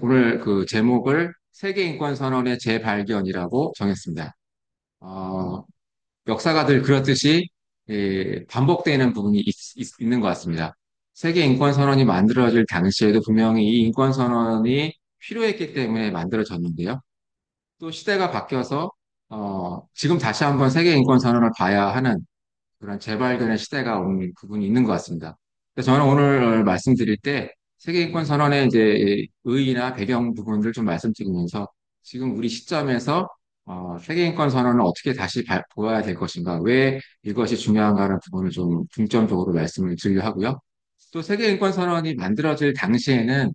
오늘 그 제목을 세계인권선언의 재발견이라고 정했습니다. 어, 역사가 늘 그렇듯이 반복되는 부분이 있는 것 같습니다. 세계인권선언이 만들어질 당시에도 분명히 이 인권선언이 필요했기 때문에 만들어졌는데요. 또 시대가 바뀌어서 지금 다시 한번 세계인권선언을 봐야 하는 그런 재발견의 시대가 온 부분이 있는 것 같습니다. 그래서 저는 오늘 말씀드릴 때 세계인권 선언의 이제 의의나 배경 부분들 좀 말씀드리면서 지금 우리 시점에서 세계인권 선언을 어떻게 다시 보아야 될 것인가, 왜 이것이 중요한가라는 부분을 좀 중점적으로 말씀을 드리려 하고요. 또 세계인권 선언이 만들어질 당시에는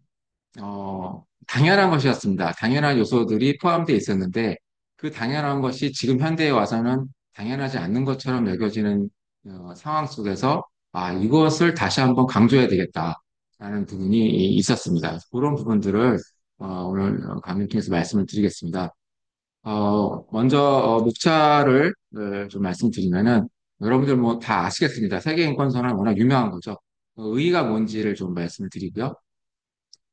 당연한 것이었습니다. 당연한 요소들이 포함되어 있었는데 그 당연한 것이 지금 현대에 와서는 당연하지 않는 것처럼 여겨지는 상황 속에서 이것을 다시 한번 강조해야 되겠다라는 부분이 있었습니다. 그런 부분들을 오늘 강연 통해서 말씀을 드리겠습니다. 먼저 목차를 좀 말씀드리면은 여러분들 뭐 다 아시겠습니다. 세계인권선언은 워낙 유명한 거죠. 의의가 뭔지를 좀 말씀을 드리고요.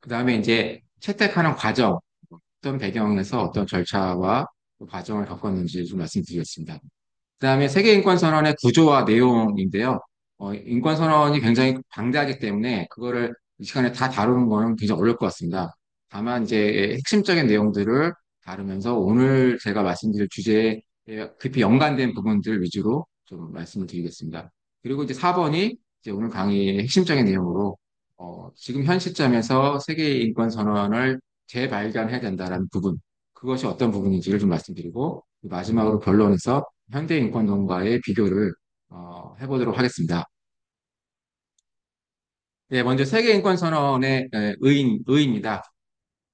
그 다음에 이제 채택하는 과정, 어떤 배경에서 어떤 절차와 그 과정을 겪었는지 좀 말씀드리겠습니다. 그 다음에 세계인권선언의 구조와 내용인데요. 인권선언이 굉장히 방대하기 때문에 그거를 이 시간에 다 다루는 거는 굉장히 어려울 것 같습니다. 다만 이제 핵심적인 내용들을 다루면서 오늘 제가 말씀드릴 주제에 깊이 연관된 부분들 위주로 좀 말씀을 드리겠습니다. 그리고 이제 4번이 이제 오늘 강의의 핵심적인 내용으로 지금 현 시점에서 세계인권선언을 재발견해야 된다는 부분, 그것이 어떤 부분인지를 좀 말씀드리고 마지막으로 결론에서 현대인권론과의 비교를 해보도록 하겠습니다. 네, 먼저 세계인권선언의 의의입니다.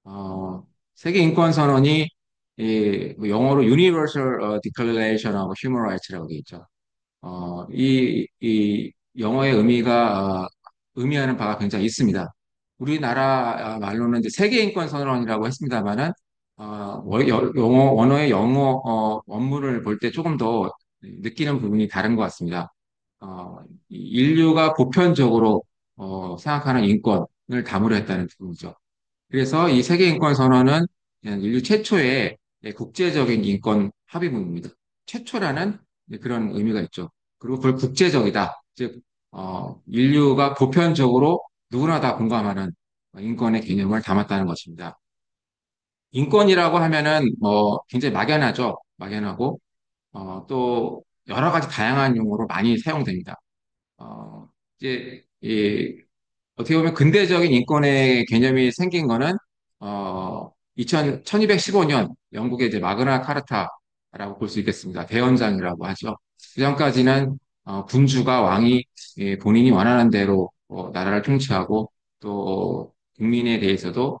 어, 세계인권선언이 뭐 영어로 Universal Declaration of Human Rights라고 되어 있죠. 이 영어의 의미하는 바가 굉장히 있습니다. 우리나라 말로는 이제 세계인권선언이라고 했습니다만은, 원어의 영어 원문을 볼 때 조금 더 느끼는 부분이 다른 것 같습니다. 이 인류가 보편적으로 생각하는 인권을 담으려 했다는 부분이죠. 그래서 이 세계인권선언은 인류 최초의 국제적인 인권 합의문입니다. 최초라는 그런 의미가 있죠. 그리고 그걸 국제적이다. 즉, 인류가 보편적으로 누구나 다 공감하는 인권의 개념을 담았다는 것입니다. 인권이라고 하면은 굉장히 막연하죠. 막연하고 또 여러 가지 다양한 용어로 많이 사용됩니다. 어, 이제 어떻게 보면 근대적인 인권의 개념이 생긴 거는 1215년 영국의 이제 마그나 카르타라고 볼 수 있겠습니다. 대헌장이라고 하죠. 그 전까지는 군주가 왕이 본인이 원하는 대로 나라를 통치하고 또 국민에 대해서도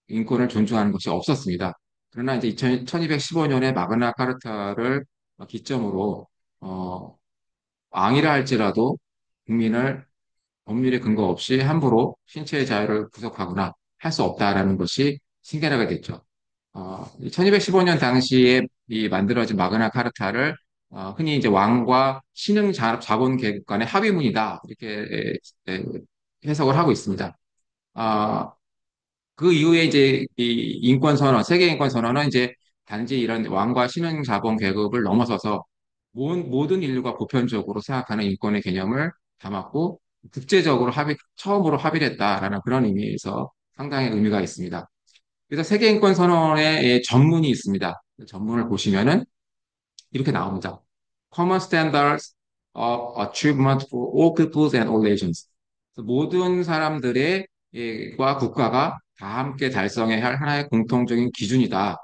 인권을 존중하는 것이 없었습니다. 그러나 이제 1215년에 마그나 카르타를 기점으로 왕이라 할지라도 국민을 법률의 근거 없이 함부로 신체의 자유를 구속하거나 할 수 없다라는 것이 신결하게 됐죠. 1215년 당시에 이 만들어진 마그나 카르타를 흔히 이제 왕과 신흥 자본 계급 간의 합의문이다 이렇게 해석을 하고 있습니다. 아, 그 이후에 이제 이 인권 선언, 세계 인권 선언은 이제 단지 이런 왕과 신흥 자본 계급을 넘어서서 모든 인류가 보편적으로 생각하는 인권의 개념을 담았고 국제적으로 처음으로 합의를 했다라는 그런 의미에서 상당히 의미가 있습니다. 그래서 세계 인권 선언에 전문이 있습니다. 그 전문을 보시면은 이렇게 나옵니다. Common standards of achievement for all peoples and all nations. 그래서 모든 사람들의 과 국가가 다 함께 달성해야 할 하나의 공통적인 기준이다.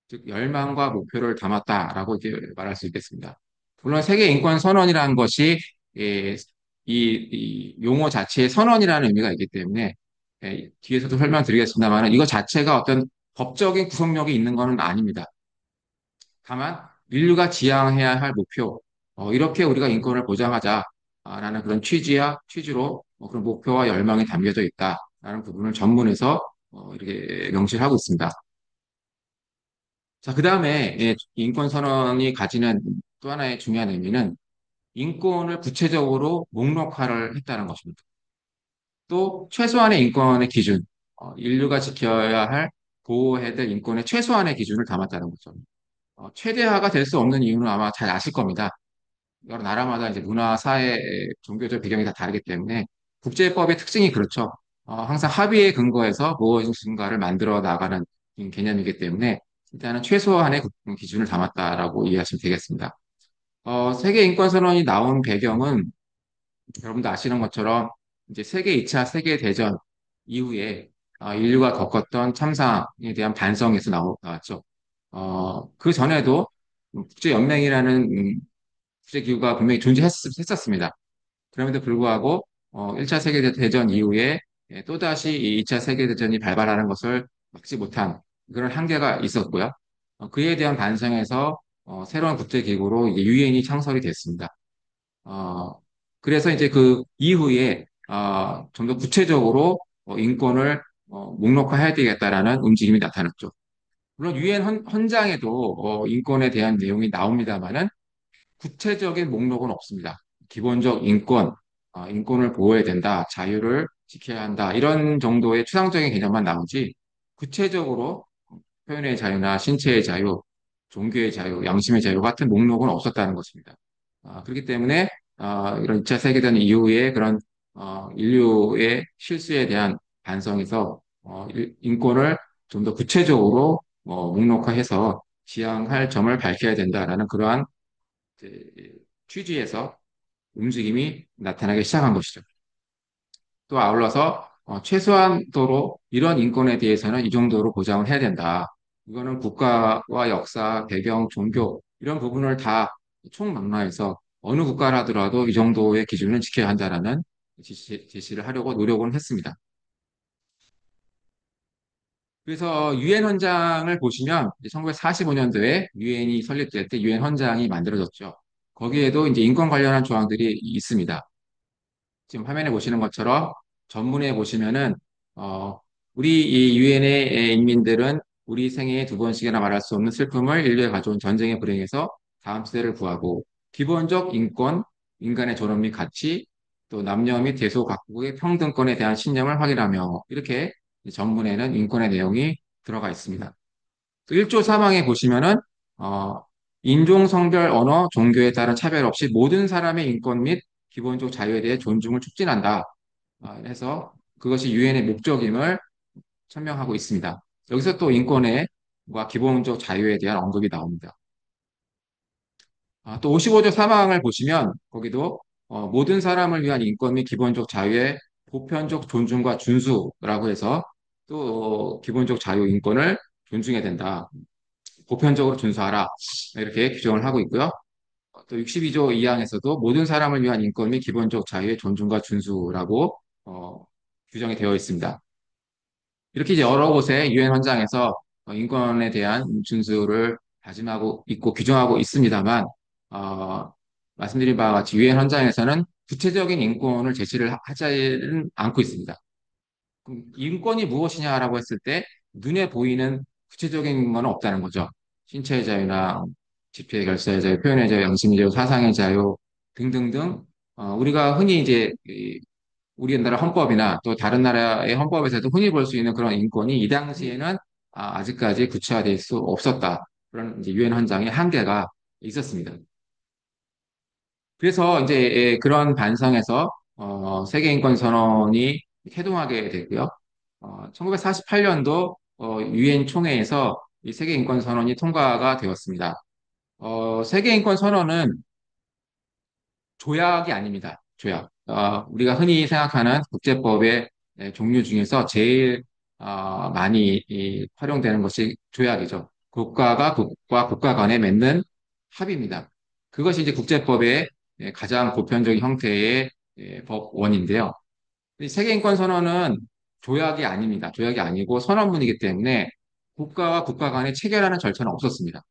즉 열망과 목표를 담았다라고 이렇게 말할 수 있겠습니다. 물론 세계 인권 선언이라는 것이 예, 이 용어 자체에 선언이라는 의미가 있기 때문에 뒤에서도 설명드리겠습니다만 이거 자체가 어떤 법적인 구속력이 있는 것은 아닙니다. 다만 인류가 지향해야 할 목표, 이렇게 우리가 인권을 보장하자라는 그런 취지로 그런 목표와 열망이 담겨져 있다라는 부분을 전문에서 이렇게 명시를 하고 있습니다. 자, 그 다음에 인권선언이 가지는 또 하나의 중요한 의미는 인권을 구체적으로 목록화를 했다는 것입니다. 또 최소한의 인권의 기준, 인류가 지켜야 할 보호해야 될 인권의 최소한의 기준을 담았다는 거죠. 최대화가 될 수 없는 이유는 아마 잘 아실 겁니다. 여러 나라마다 이제 문화, 사회, 종교적 배경이 다 다르기 때문에 국제법의 특징이 그렇죠. 항상 합의에 근거해서 무엇인가를 만들어 나가는 개념이기 때문에 일단은 최소한의 기준을 담았다라고 이해하시면 되겠습니다. 세계인권선언이 나온 배경은 여러분도 아시는 것처럼 이제 세계 2차 세계대전 이후에 인류가 겪었던 참상에 대한 반성에서 나왔죠. 그 전에도 국제연맹이라는 국제기구가 분명히 존재했었습니다. 그럼에도 불구하고 1차 세계대전 이후에 또다시 이 2차 세계대전이 발발하는 것을 막지 못한 그런 한계가 있었고요. 그에 대한 반성에서 새로운 국제기구로 유엔이 창설이 됐습니다. 어, 그래서 이제 그 이후에 좀 더 구체적으로 인권을 목록화해야 되겠다라는 움직임이 나타났죠. 물론 유엔 헌장에도 인권에 대한 내용이 나옵니다만은 구체적인 목록은 없습니다. 기본적 인권, 인권을 보호해야 된다, 자유를 지켜야 한다, 이런 정도의 추상적인 개념만 나오지, 구체적으로 표현의 자유나 신체의 자유, 종교의 자유, 양심의 자유 같은 목록은 없었다는 것입니다. 그렇기 때문에 이런 2차 세계대전 이후에 그런 인류의 실수에 대한 반성에서 인권을 좀 더 구체적으로 목록화해서 지향할 점을 밝혀야 된다라는 그러한 이제 취지에서 움직임이 나타나기 시작한 것이죠. 또 아울러서 최소한도로 이런 인권에 대해서는 이 정도로 보장을 해야 된다. 이거는 국가와 역사, 배경, 종교 이런 부분을 다 총망라해서 어느 국가를 하더라도 이 정도의 기준은 지켜야 한다라는 제시를 하려고 노력은 했습니다. 그래서 유엔 헌장을 보시면 1945년도에 유엔이 설립될 때 유엔 헌장이 만들어졌죠. 거기에도 이제 인권 관련한 조항들이 있습니다. 지금 화면에 보시는 것처럼 전문에 보시면은 어, 우리 이 유엔의 인민들은 우리 생애에 두 번씩이나 말할 수 없는 슬픔을 인류에 가져온 전쟁의 불행에서 다음 세대를 구하고 기본적 인권, 인간의 존엄 및 가치, 또 남녀 및 대소 각국의 평등권에 대한 신념을 확인하며 이렇게 전문에는 인권의 내용이 들어가 있습니다. 또 1조 3항에 보시면은 어, 인종, 성별, 언어, 종교에 따른 차별 없이 모든 사람의 인권 및 기본적 자유에 대해 존중을 촉진한다. 해서 그것이 유엔의 목적임을 설명하고 있습니다. 여기서 또 인권의 과 기본적 자유에 대한 언급이 나옵니다. 또 55조 3항을 보시면 거기도 모든 사람을 위한 인권 및 기본적 자유의 보편적 존중과 준수라고 해서 또 기본적 자유 인권을 존중해야 된다. 보편적으로 준수하라. 이렇게 규정을 하고 있고요. 또 62조 2항에서도 모든 사람을 위한 인권 및 기본적 자유의 존중과 준수라고 규정이 되어 있습니다. 이렇게 이제 여러 곳에 유엔 헌장에서 인권에 대한 준수를 다짐하고 있고 규정하고 있습니다만 어, 말씀드린 바와 같이 유엔 헌장에서는 구체적인 인권을 제시를 하지는 않고 있습니다. 그럼 인권이 무엇이냐라고 했을 때 눈에 보이는 구체적인 건 없다는 거죠. 신체의 자유나 집회 결사의 자유, 표현의 자유, 양심의 자유, 사상의 자유 등등등 우리가 흔히 이제 우리나라 헌법이나 또 다른 나라의 헌법에서도 흔히 볼 수 있는 그런 인권이 이 당시에는 아직까지 구체화될 수 없었다. 그런 이제 유엔 헌장의 한계가 있었습니다. 그래서 이제 그런 반성에서 세계인권 선언이 태동하게 되고요. 1948년도 유엔 총회에서 이 세계인권 선언이 통과가 되었습니다. 세계인권 선언은 조약이 아닙니다. 조약. 우리가 흔히 생각하는 국제법의 종류 중에서 제일 많이 활용되는 것이 조약이죠. 국가가 국가 간에 맺는 합의입니다. 그것이 이제 국제법의 가장 보편적인 형태의 법원인데요. 이 세계인권 선언은 조약이 아닙니다. 조약이 아니고 선언문이기 때문에 국가와 국가 간에 체결하는 절차는 없었습니다.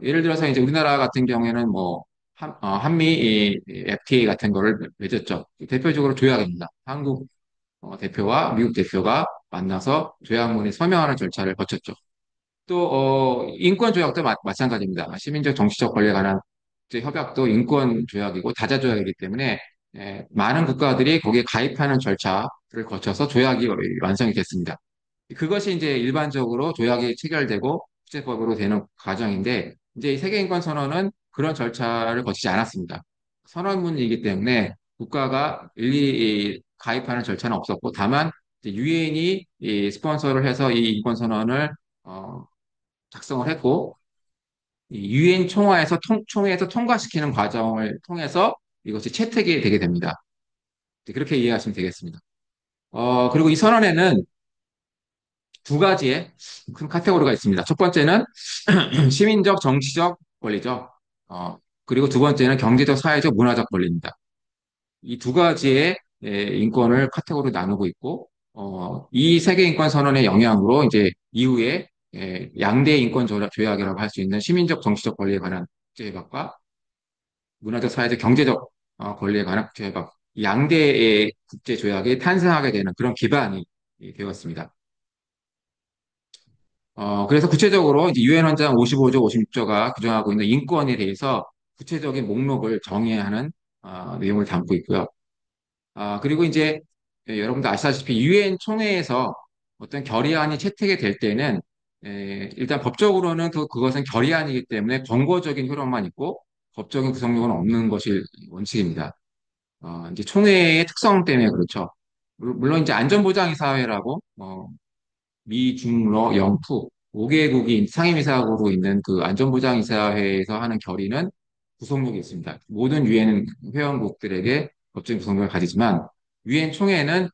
예를 들어서 이제 우리나라 같은 경우에는 뭐 한미 이 FTA 같은 거를 맺었죠. 대표적으로 조약입니다. 한국 대표와 미국 대표가 만나서 조약문에 서명하는 절차를 거쳤죠. 또 인권 조약도 마찬가지입니다. 시민적 정치적 권리에 관한 국제 협약도 인권 조약이고 다자 조약이기 때문에 많은 국가들이 거기에 가입하는 절차를 거쳐서 조약이 완성이 됐습니다. 그것이 이제 일반적으로 조약이 체결되고 국제법으로 되는 과정인데, 이제 이 세계인권선언은 그런 절차를 거치지 않았습니다. 선언문이기 때문에 국가가 일일이 가입하는 절차는 없었고, 다만 유엔이 스폰서를 해서 이 인권선언을 어, 작성을 했고, 유엔 총회에서 통과시키는 과정을 통해서 이것이 채택이 되게 됩니다. 그렇게 이해하시면 되겠습니다. 그리고 이 선언에는 두 가지의 큰 카테고리가 있습니다. 첫 번째는 시민적, 정치적 권리죠. 어, 그리고 두 번째는 경제적, 사회적, 문화적 권리입니다. 이 두 가지의 인권을 카테고리로 나누고 있고, 이 세계인권선언의 영향으로 이제 이후에 양대 인권 조약이라고 할 수 있는 시민적, 정치적 권리에 관한 국제협약과 문화적, 사회적, 경제적 권리에 관한 국제협약, 이 양대의 국제조약이 탄생하게 되는 그런 기반이 되었습니다. 그래서 구체적으로 이제 유엔 헌장 55조, 56조가 규정하고 있는 인권에 대해서 구체적인 목록을 정의하는 내용을 담고 있고요. 그리고 이제 여러분도 아시다시피 유엔 총회에서 어떤 결의안이 채택이 될 때는 일단 법적으로는 그것은 결의안이기 때문에 권고적인 효력만 있고 법적인 구성력은 없는 것이 원칙입니다. 이제 총회의 특성 때문에 그렇죠. 물론 이제 안전보장이사회라고 미, 중, 러, 영, 푸 5개국이 상임이사국으로 있는 그 안전보장이사회에서 하는 결의는 구속력이 있습니다. 모든 유엔 회원국들에게 법적인 구속력을 가지지만 유엔 총회는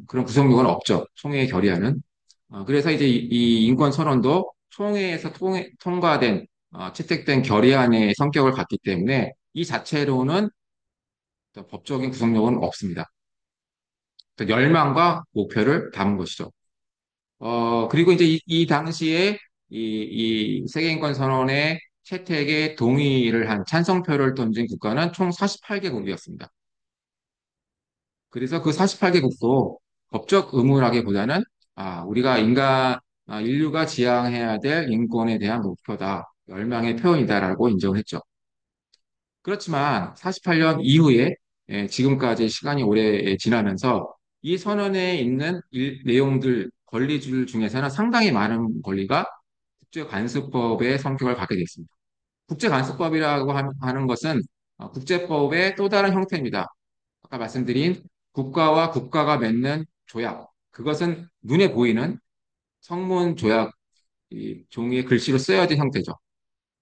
그런 구속력은 없죠. 총회의 결의안은. 그래서 이제 이 인권 선언도 총회에서 통과된 채택된 결의안의 성격을 갖기 때문에 이 자체로는 법적인 구속력은 없습니다. 열망과 목표를 담은 것이죠. 그리고 이제 이 당시에 이 세계인권 선언의 채택에 동의를 한 찬성표를 던진 국가는 총 48개국이었습니다. 그래서 그 48개국도 법적 의무라기보다는 우리가 인류가 지향해야 될 인권에 대한 목표다, 열망의 표현이다라고 인정을 했죠. 그렇지만 48년 이후에 지금까지 시간이 오래 지나면서 이 선언에 있는 내용들, 권리줄 중에서는 상당히 많은 권리가 국제관습법의 성격을 갖게 됐습니다. 국제관습법이라고 하는 것은 국제법의 또 다른 형태입니다. 아까 말씀드린 국가와 국가가 맺는 조약, 그것은 눈에 보이는 성문 조약, 이 종이에 글씨로 쓰여진 형태죠.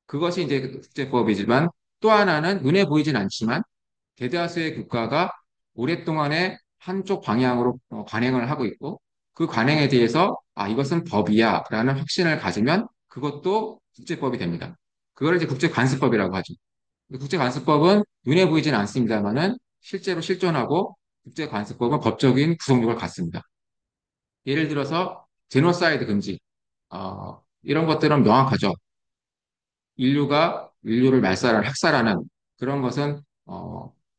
그것이 이제 국제법이지만 또 하나는 눈에 보이진 않지만 대다수의 국가가 오랫동안에 한쪽 방향으로 관행을 하고 있고 그 관행에 대해서 이것은 법이야 라는 확신을 가지면 그것도 국제법이 됩니다. 그걸 이제 국제관습법이라고 하죠. 국제관습법은 눈에 보이진 않습니다만은 실제로 실존하고 국제관습법은 법적인 구속력을 갖습니다. 예를 들어서 제노사이드 금지 이런 것들은 명확하죠. 인류를 학살하는 그런 것은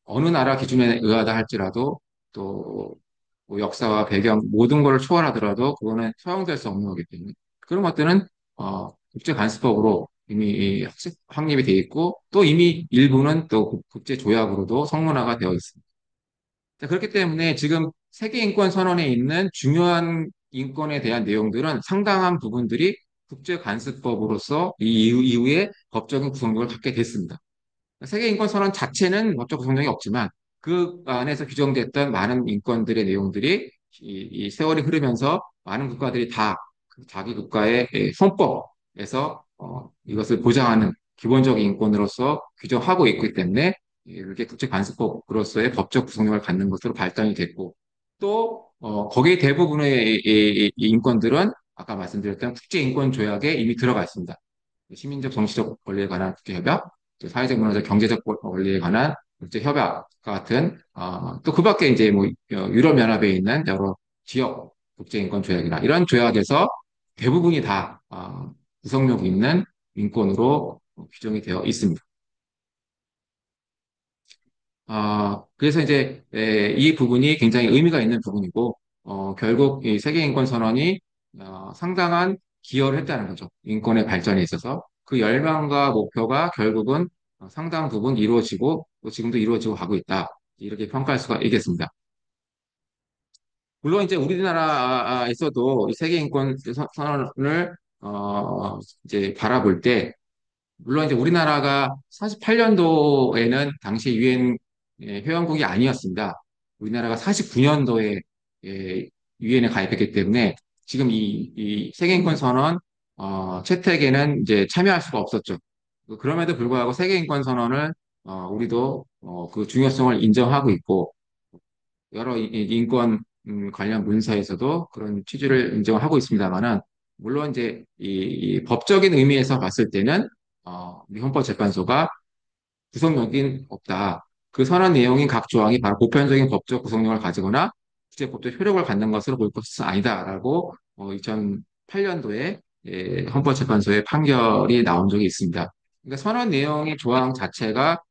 어느 나라 기준에 의하다 할지라도 또뭐 역사와 배경 모든 것을 초월하더라도 그거는 허용될 수 없는 거기 때문에 그런 것들은 국제관습법으로 이미 확립이 되어 있고 또 이미 일부는 또 국제 조약으로도 성문화가 되어 있습니다. 자, 그렇기 때문에 지금 세계인권선언에 있는 중요한 인권에 대한 내용들은 상당한 부분들이 국제관습법으로서 이 이후에 법적인 구성력을 갖게 됐습니다. 세계인권선언 자체는 법적 구성력이 없지만 그 안에서 규정됐던 많은 인권들의 내용들이 이 세월이 흐르면서 많은 국가들이 다 자기 국가의 헌법에서 이것을 보장하는 기본적인 인권으로서 규정하고 있기 때문에 이렇게 국제관습법으로서의 법적 구성력을 갖는 것으로 발전이 됐고 또 거기에 대부분의 이 인권들은 아까 말씀드렸던 국제인권조약에 이미 들어가 있습니다. 시민적, 정치적 권리에 관한 국제협약, 또 사회적, 문화적, 경제적 권리에 관한 국제협약 같은 또 그 밖에 이제 뭐 유럽연합에 있는 여러 지역 국제인권조약이나 이런 조약에서 대부분이 다 구성력 있는 인권으로 규정이 되어 있습니다. 그래서 이제 이 부분이 굉장히 의미가 있는 부분이고 결국 이 세계인권선언이 상당한 기여를 했다는 거죠. 인권의 발전에 있어서 그 열망과 목표가 결국은 상당 부분 이루어지고 또 지금도 이루어지고 가고 있다. 이렇게 평가할 수가 있겠습니다. 물론 이제 우리나라에서도 이 세계인권 선언을 이제 바라볼 때 물론 이제 우리나라가 48년도에는 당시 유엔 회원국이 아니었습니다. 우리나라가 49년도에 유엔에 가입했기 때문에 지금 이 세계인권 선언 채택에는 이제 참여할 수가 없었죠. 그럼에도 불구하고 세계인권 선언을 우리도 그 중요성을 인정하고 있고 여러 인권 관련 문서에서도 그런 취지를 인정하고 있습니다만은 물론 이제 이 법적인 의미에서 봤을 때는 우리 헌법재판소가 구속력이 없다. 그 선언 내용인 각 조항이 바로 보편적인 법적 구속력을 가지거나 국제법적 효력을 갖는 것으로 볼 것은 아니다라고 2008년도에 헌법재판소의 판결이 나온 적이 있습니다. 그러니까 선언 내용의 조항 자체가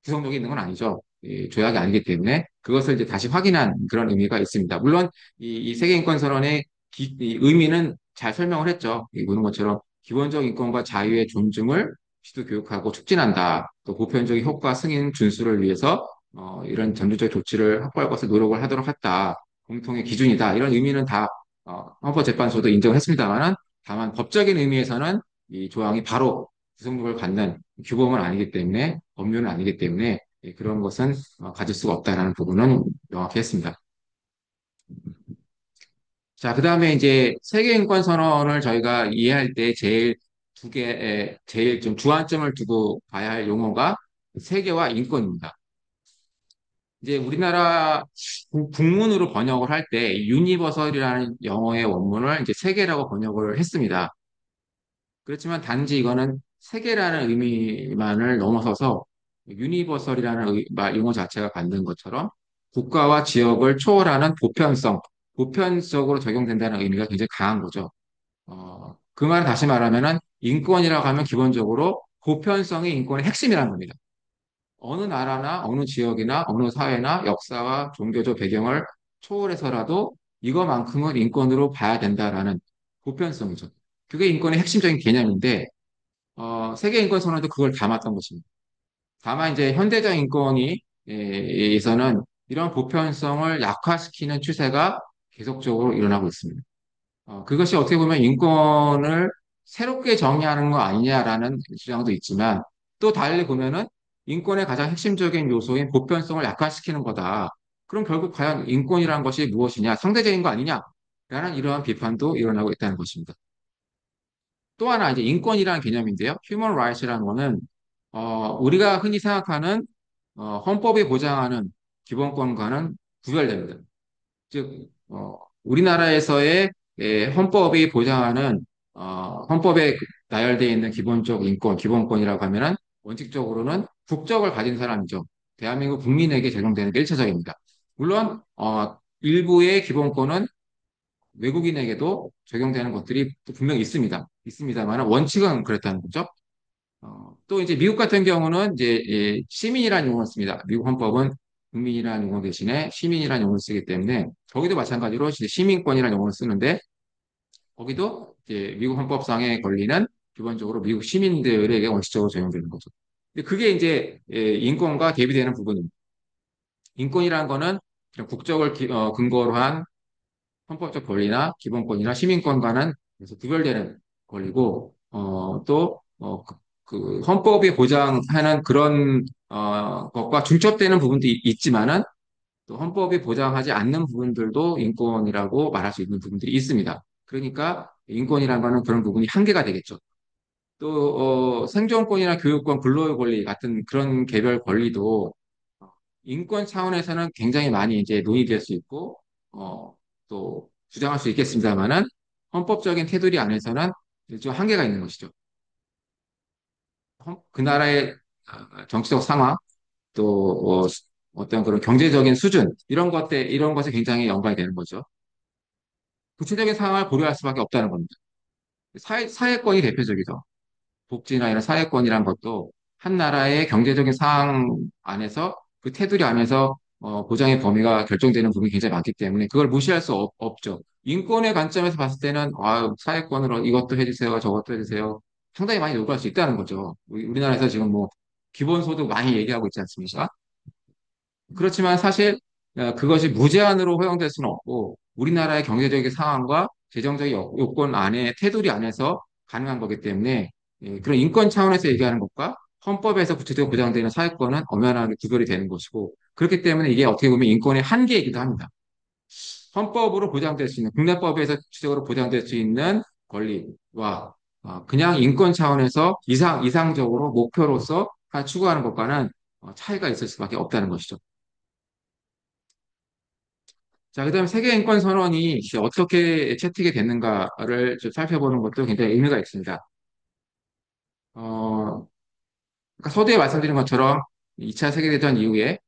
구성력이 있는 건 아니죠. 이 조약이 아니기 때문에 그것을 이제 다시 확인한 그런 의미가 있습니다. 물론 이 세계인권선언의 이 의미는 잘 설명을 했죠. 이 보는 것처럼 기본적 인권과 자유의 존중을 지도 교육하고 촉진한다. 또 보편적인 효과 승인 준수를 위해서 이런 전제적 조치를 확보할 것을 노력을 하도록 했다. 공통의 기준이다. 이런 의미는 다 헌법재판소도 인정을 했습니다만은 다만 법적인 의미에서는 이 조항이 바로 구속력을 갖는 규범은 아니기 때문에 법률은 아니기 때문에 그런 것은 가질 수가 없다라는 부분은 명확히 했습니다. 자, 그다음에 이제 세계인권선언을 저희가 이해할 때 제일 두 개의 제일 좀 주안점을 두고 봐야 할 용어가 세계와 인권입니다. 이제 우리나라 국문으로 번역을 할 때 유니버설이라는 영어의 원문을 이제 세계라고 번역을 했습니다. 그렇지만 단지 이거는 세계라는 의미만을 넘어서서 유니버설이라는 용어 자체가 갖는 것처럼 국가와 지역을 초월하는 보편적으로 적용된다는 의미가 굉장히 강한 거죠. 그 말은 다시 말하면은 인권이라고 하면 기본적으로 보편성이 인권의 핵심이라는 겁니다. 어느 나라나 어느 지역이나 어느 사회나 역사와 종교적 배경을 초월해서라도 이거만큼은 인권으로 봐야 된다라는 보편성이죠. 그게 인권의 핵심적인 개념인데 세계인권선언도 그걸 담았던 것입니다. 다만 이제 현대적 인권이 에서는 이런 보편성을 약화시키는 추세가 계속적으로 일어나고 있습니다. 그것이 어떻게 보면 인권을 새롭게 정의하는 거 아니냐라는 주장도 있지만 또 달리 보면은 인권의 가장 핵심적인 요소인 보편성을 약화시키는 거다. 그럼 결국 과연 인권이라는 것이 무엇이냐? 상대적인 거 아니냐? 라는 이러한 비판도 일어나고 있다는 것입니다. 또 하나 이제 인권이라는 개념인데요. Human Rights라는 거는 우리가 흔히 생각하는 헌법이 보장하는 기본권과는 구별됩니다. 즉 우리나라에서의 헌법이 보장하는 헌법에 나열되어 있는 기본적 인권, 기본권이라고 하면은 원칙적으로는 국적을 가진 사람이죠. 대한민국 국민에게 적용되는 게 일차적입니다. 물론 일부의 기본권은 외국인에게도 적용되는 것들이 또 분명히 있습니다. 있습니다만 원칙은 그렇다는 거죠. 또 이제 미국 같은 경우는 이제 시민이라는 용어를 씁니다. 미국 헌법은 국민이라는 용어 대신에 시민이라는 용어를 쓰기 때문에 거기도 마찬가지로 이제 시민권이라는 용어를 쓰는데 거기도 이제 미국 헌법상에 걸리는 기본적으로 미국 시민들에게 원칙적으로 적용되는 거죠. 근데 그게 이제 인권과 대비되는 부분입니다. 인권이라는 거는 그냥 국적을 근거로 한 헌법적 권리나 기본권이나 시민권과는 그래서 구별되는 권리고 그 헌법이 보장하는 그런 것과 중첩되는 부분도 있지만은 또 헌법이 보장하지 않는 부분들도 인권이라고 말할 수 있는 부분들이 있습니다. 그러니까 인권이라는 거는 그런 부분이 한계가 되겠죠. 또 생존권이나 교육권, 근로의 권리 같은 그런 개별 권리도 인권 차원에서는 굉장히 많이 이제 논의될 수 있고, 또 주장할 수 있겠습니다만은 헌법적인 테두리 안에서는 일정 한계가 있는 것이죠. 그 나라의 정치적 상황, 또 어떤 그런 경제적인 수준, 이런 것에 굉장히 연관이 되는 거죠. 구체적인 상황을 고려할 수밖에 없다는 겁니다. 사회권이 대표적이죠. 복지나 이런 사회권이란 것도 한 나라의 경제적인 상황 안에서 그 테두리 안에서 보장의 범위가 결정되는 부분이 굉장히 많기 때문에 그걸 무시할 수 없죠. 인권의 관점에서 봤을 때는 사회권으로 이것도 해주세요, 저것도 해주세요. 상당히 많이 요구할 수 있다는 거죠. 우리나라에서 지금 뭐 기본소득 많이 얘기하고 있지 않습니까? 그렇지만 사실 그것이 무제한으로 허용될 수는 없고 우리나라의 경제적인 상황과 재정적인 요건 안에 테두리 안에서 가능한 거기 때문에 그런 인권 차원에서 얘기하는 것과 헌법에서 구체적으로 보장되는 사회권은 엄연하게 구별이 되는 것이고 그렇기 때문에 이게 어떻게 보면 인권의 한계이기도 합니다. 헌법으로 보장될 수 있는 국내법에서 구체적으로 보장될 수 있는 권리와 그냥 인권 차원에서 이상적으로 목표로서 추구하는 것과는 차이가 있을 수밖에 없다는 것이죠. 자, 그다음에 세계인권선언이 이제 어떻게 채택이 됐는가를 좀 살펴보는 것도 굉장히 의미가 있습니다. 아까 서두에 말씀드린 것처럼 2차 세계대전 이후에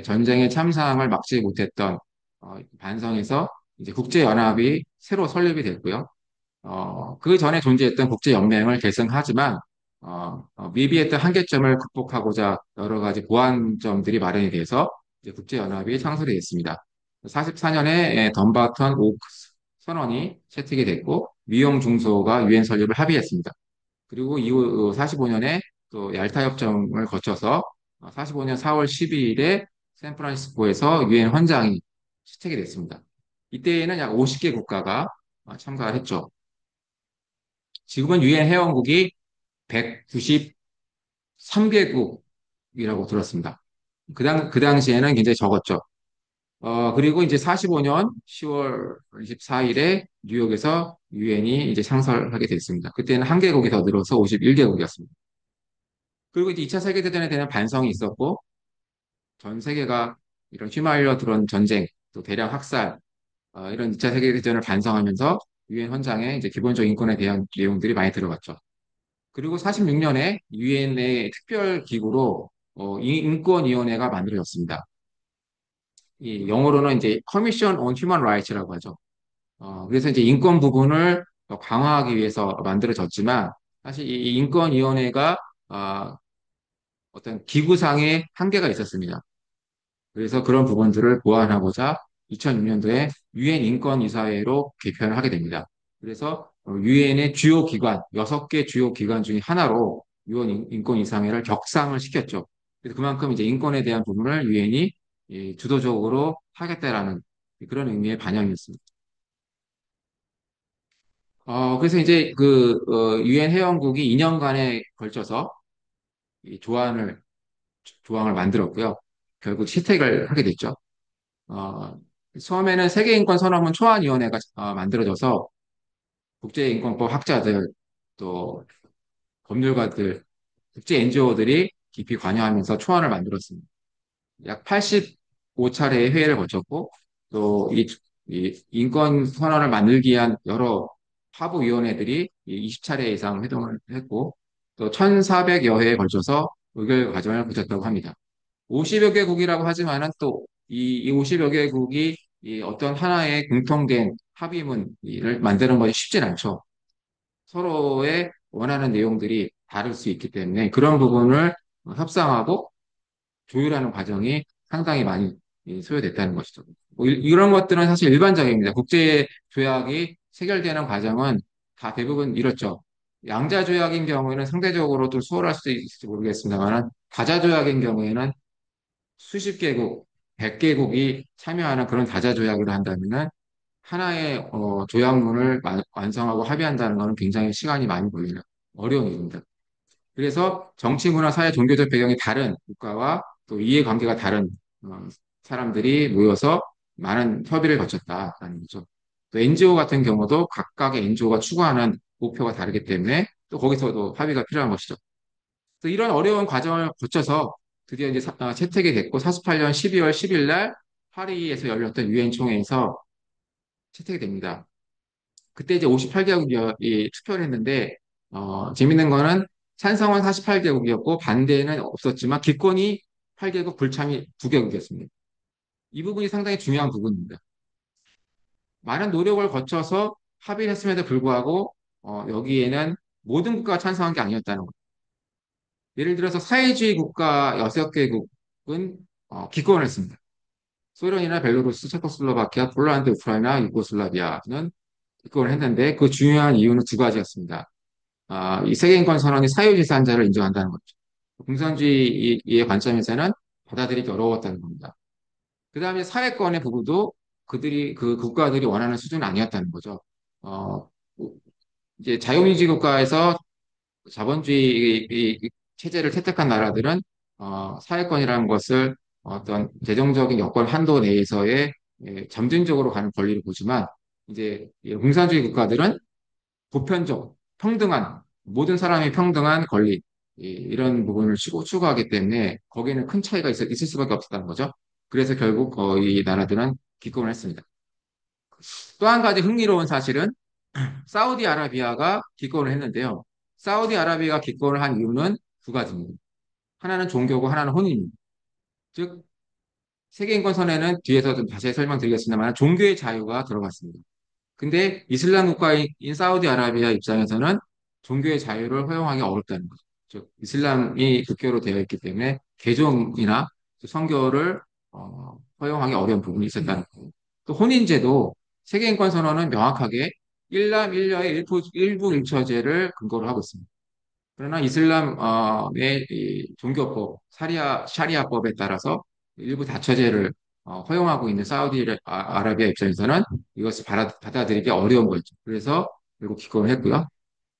전쟁의 참상을 막지 못했던 반성에서 이제 국제연합이 새로 설립이 됐고요. 그 전에 존재했던 국제연맹을 계승하지만 미비했던 한계점을 극복하고자 여러 가지 보완점들이 마련이 돼서 이제 국제연합이 창설이 됐습니다. 44년에 덤바턴 오크스 선언이 채택이 됐고 위험 중소가 유엔 설립을 합의했습니다. 그리고 이후 45년에 또 얄타 협정을 거쳐서 45년 4월 12일에 샌프란시스코에서 유엔 헌장이 채택이 됐습니다. 이때에는 약 50개 국가가 참가를 했죠. 지금은 유엔 회원국이 193개국이라고 들었습니다. 그 당시에는 굉장히 적었죠. 그리고 이제 45년 10월 24일에 뉴욕에서 유엔이 이제 창설하게 됐습니다. 그때는 한 개국이 더 늘어서 51개국이었습니다. 그리고 이제 2차 세계대전에 대한 반성이 있었고, 전 세계가 이런 휘말려 들어온 전쟁, 또 대량 학살, 이런 2차 세계대전을 반성하면서 유엔 헌장에 이제 기본적 인권에 대한 내용들이 많이 들어갔죠. 그리고 46년에 유엔의 특별 기구로 인권위원회가 만들어졌습니다. 이 영어로는 이제 Commission on Human Rights라고 하죠. 그래서 이제 인권 부분을 더 강화하기 위해서 만들어졌지만 사실 이 인권위원회가 아, 어떤 기구상의 한계가 있었습니다. 그래서 그런 부분들을 보완하고자 2006년도에 유엔 인권이사회로 개편을 하게 됩니다. 그래서 유엔의 주요 기관, 6개 주요 기관 중에 하나로 유엔 인권이사회를 격상을 시켰죠. 그래서 그만큼 이제 인권에 대한 부분을 유엔이 주도적으로 하겠다라는 그런 의미의 반영이었습니다. 그래서 이제 유엔 회원국이 2년간에 걸쳐서 이 조항을 만들었고요. 결국 채택을 하게 됐죠. 어, 처음에는 세계인권선언문 초안위원회가 만들어져서 국제인권법 학자들, 또 법률가들, 국제 NGO들이 깊이 관여하면서 초안을 만들었습니다. 약 85차례의 회의를 거쳤고, 또 이 인권 선언을 만들기 위한 여러 하부위원회들이 20차례 이상 회동을 했고, 또 1,400여 회에 걸쳐서 의결 과정을 거쳤다고 합니다. 50여 개국이라고 하지만은 또 이 50여 개국이 이 어떤 하나의 공통된 합의문을 만드는 것이 쉽진 않죠. 서로의 원하는 내용들이 다를 수 있기 때문에 그런 부분을 협상하고 조율하는 과정이 상당히 많이 소요됐다는 것이죠. 뭐 이런 것들은 사실 일반적입니다. 국제 조약이 체결되는 과정은 다 대부분 이렇죠. 양자 조약인 경우에는 상대적으로 좀 수월할 수도 있을지 모르겠습니다만 다자 조약인 경우에는 수십 개국, 100개국이 참여하는 그런 다자 조약을 한다면은 하나의 조약문을 완성하고 합의한다는 것은 굉장히 시간이 많이 걸리는 어려운 일입니다. 그래서 정치, 문화, 사회, 종교적 배경이 다른 국가와 또 이해관계가 다른 사람들이 모여서 많은 협의를 거쳤다라는 거죠. 또 NGO 같은 경우도 각각의 NGO가 추구하는 목표가 다르기 때문에 또 거기서도 합의가 필요한 것이죠. 그래서 이런 어려운 과정을 거쳐서 드디어 이제 채택이 됐고 48년 12월 10일 날 파리에서 열렸던 유엔 총회에서 채택이 됩니다. 그때 이제 58개국이 투표를 했는데 재밌는 거는 찬성은 48개국이었고 반대는 없었지만 기권이 8개국, 불참이 2개국이었습니다. 이 부분이 상당히 중요한 부분입니다. 많은 노력을 거쳐서 합의를 했음에도 불구하고 여기에는 모든 국가가 찬성한 게 아니었다는 거예요. 예를 들어서 사회주의 국가 6개국은 기권을 했습니다. 소련이나 벨로루스, 체코슬로바키아, 폴란드, 우크라이나, 유고슬라비아는 기권을 했는데 그 중요한 이유는 두 가지였습니다. 이 세계인권 선언이 사유지산자를 인정한다는 거죠. 공산주의의 관점에서는 받아들이기 어려웠다는 겁니다. 그 다음에 사회권의 부분도 그 국가들이 원하는 수준은 아니었다는 거죠. 어, 이제 자유민주주의 국가에서 자본주의 이 체제를 채택한 나라들은 사회권이라는 것을 어떤 재정적인 여건 한도 내에서의 점진적으로 가는 권리를 보지만 이제 이 공산주의 국가들은 보편적, 평등한 모든 사람이 평등한 권리 이런 부분을 추구하기 때문에 거기에는 큰 차이가 있을 수밖에 없었다는 거죠. 그래서 결국 이 나라들은 기권을 했습니다. 또 한 가지 흥미로운 사실은 사우디아라비아가 기권을 했는데요. 사우디아라비아가 기권을 한 이유는 두 가지입니다. 하나는 종교고 하나는 혼인입니다. 즉 세계인권선에는 뒤에서 좀 자세히 설명드리겠습니다만 종교의 자유가 들어갔습니다. 근데 이슬람 국가인 사우디아라비아 입장에서는 종교의 자유를 허용하기 어렵다는 거죠. 즉 이슬람이 국교로 되어 있기 때문에 개종이나 선교를 허용하기 어려운 부분이 있었다는 거예요. 또 혼인제도 세계인권선언은 명확하게 일남 일녀의 일부 일처제를 근거로 하고 있습니다. 그러나 이슬람의 이 종교법, 샤리아법에 따라서 일부 다처제를 허용하고 있는 사우디아라비아 입장에서는 이것을 받아들이기 어려운 거죠. 그래서 결국 기권을 했고요.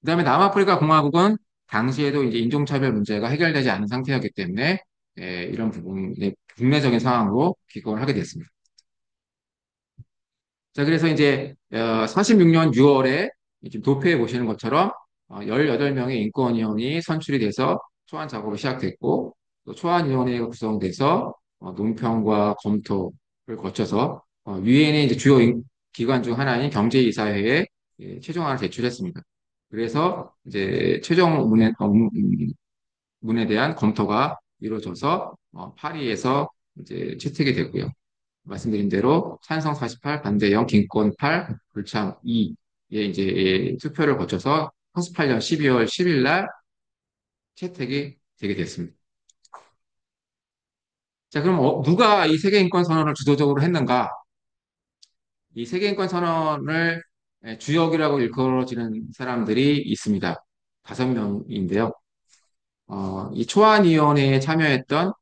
그다음에 남아프리카 공화국은 당시에도 이제 인종차별 문제가 해결되지 않은 상태였기 때문에 이런 부분의 국내적인 상황으로 기권을 하게 됐습니다. 자, 그래서 이제 46년 6월에 지금 도표에 보시는 것처럼 18명의 인권위원이 선출이 돼서 초안 작업이 시작됐고 또 초안위원회가 구성돼서 논평과 검토를 거쳐서 유엔의 이제 주요 기관 중 하나인 경제이사회에 최종안을 제출했습니다. 그래서 이제 최종 문에 대한 검토가 이루어져서 파리에서 이제 채택이 됐고요. 말씀드린 대로 찬성 48, 반대 0, 긴권 8, 불참 2의 이제 투표를 거쳐서 48년 12월 10일 날 채택이 되게 됐습니다. 자, 그럼 누가 이 세계인권 선언을 주도적으로 했는가? 이 세계인권 선언을 주역이라고 일컬어지는 사람들이 있습니다. 5명인데요. 이 초안위원회에 참여했던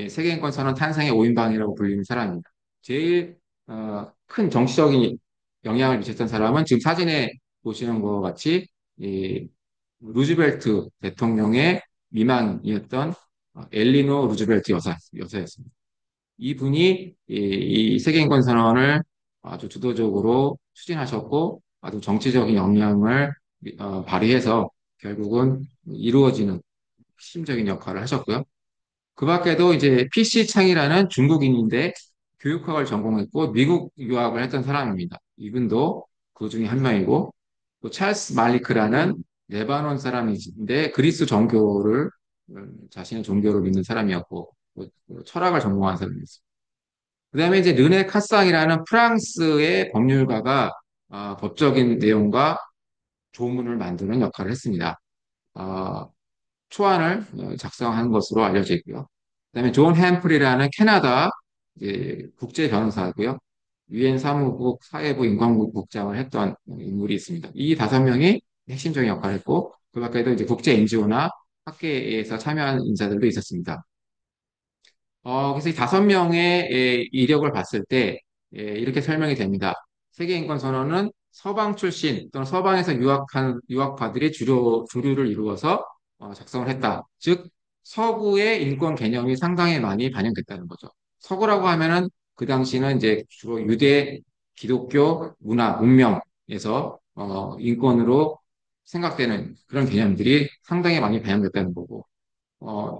세계인권 선언 탄생의 5인방이라고 불리는 사람입니다. 제일 큰 정치적인 영향을 미쳤던 사람은 지금 사진에 보시는 것 같이 이 루즈벨트 대통령의 미망이었던 엘리노 루즈벨트 여사였습니다. 이분이 이 세계인권 선언을 아주 주도적으로 추진하셨고 아주 정치적인 영향을 발휘해서 결국은 이루어지는 핵심적인 역할을 하셨고요. 그 밖에도 이제 PC 창이라는 중국인인데 교육학을 전공했고 미국 유학을 했던 사람입니다. 이분도 그 중에 한 명이고 또 찰스 말리크라는 레바논 사람인데 그리스 정교를 자신의 종교를 믿는 사람이었고 또 철학을 전공한 사람이었습니다. 그다음에 이제 르네 카상이라는 프랑스의 법률가가 법적인 내용과 조문을 만드는 역할을 했습니다. 아, 초안을 작성한 것으로 알려져 있고요. 그다음에 존 햄플이라는 캐나다 이제 국제 변호사고요. 유엔 사무국 사회부 인권국 국장을 했던 인물이 있습니다. 이 5명이 핵심적인 역할을 했고 그 밖에도 이제 국제 NGO나 학계에서 참여한 인사들도 있었습니다. 그래서 이 5명의 이력을 봤을 때 이렇게 설명이 됩니다. 세계인권선언은 서방 출신 또는 서방에서 유학한 유학파들이 주류를 이루어서 작성을 했다. 즉 서구의 인권 개념이 상당히 많이 반영됐다는 거죠. 서구라고 하면은 그 당시는 이제 주로 유대, 기독교, 문화, 문명에서 인권으로 생각되는 그런 개념들이 상당히 많이 반영됐다는 거고,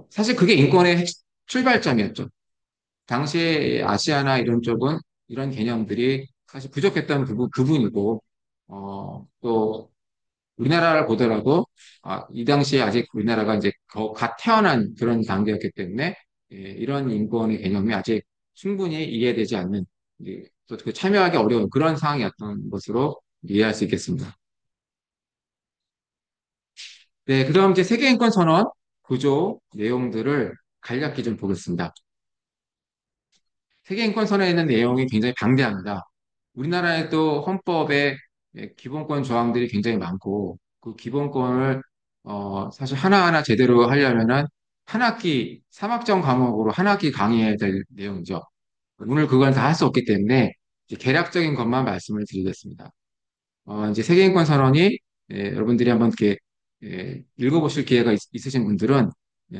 사실 그게 인권의 출발점이었죠. 당시에 아시아나 이런 쪽은 이런 개념들이 사실 부족했던 부분이고, 또 우리나라를 보더라도, 이 당시에 아직 우리나라가 이제 갓 태어난 그런 단계였기 때문에, 이런 인권의 개념이 아직 충분히 이해되지 않는, 또그 참여하기 어려운 그런 상황이었던 것으로 이해할 수 있겠습니다. 네, 그럼 이제 세계인권 선언 구조 내용들을 간략히 좀 보겠습니다. 세계인권선언에 있는 내용이 굉장히 방대합니다. 우리나라에도 헌법에 기본권 조항들이 굉장히 많고 그 기본권을 사실 하나하나 제대로 하려면은 한 학기, 3학점 과목으로 한 학기 강의해야 될 내용이죠. 오늘 그걸 다 할 수 없기 때문에 이제 개략적인 것만 말씀을 드리겠습니다. 이제 세계인권 선언이 여러분들이 한번 이렇게 읽어보실 기회가 있으신 분들은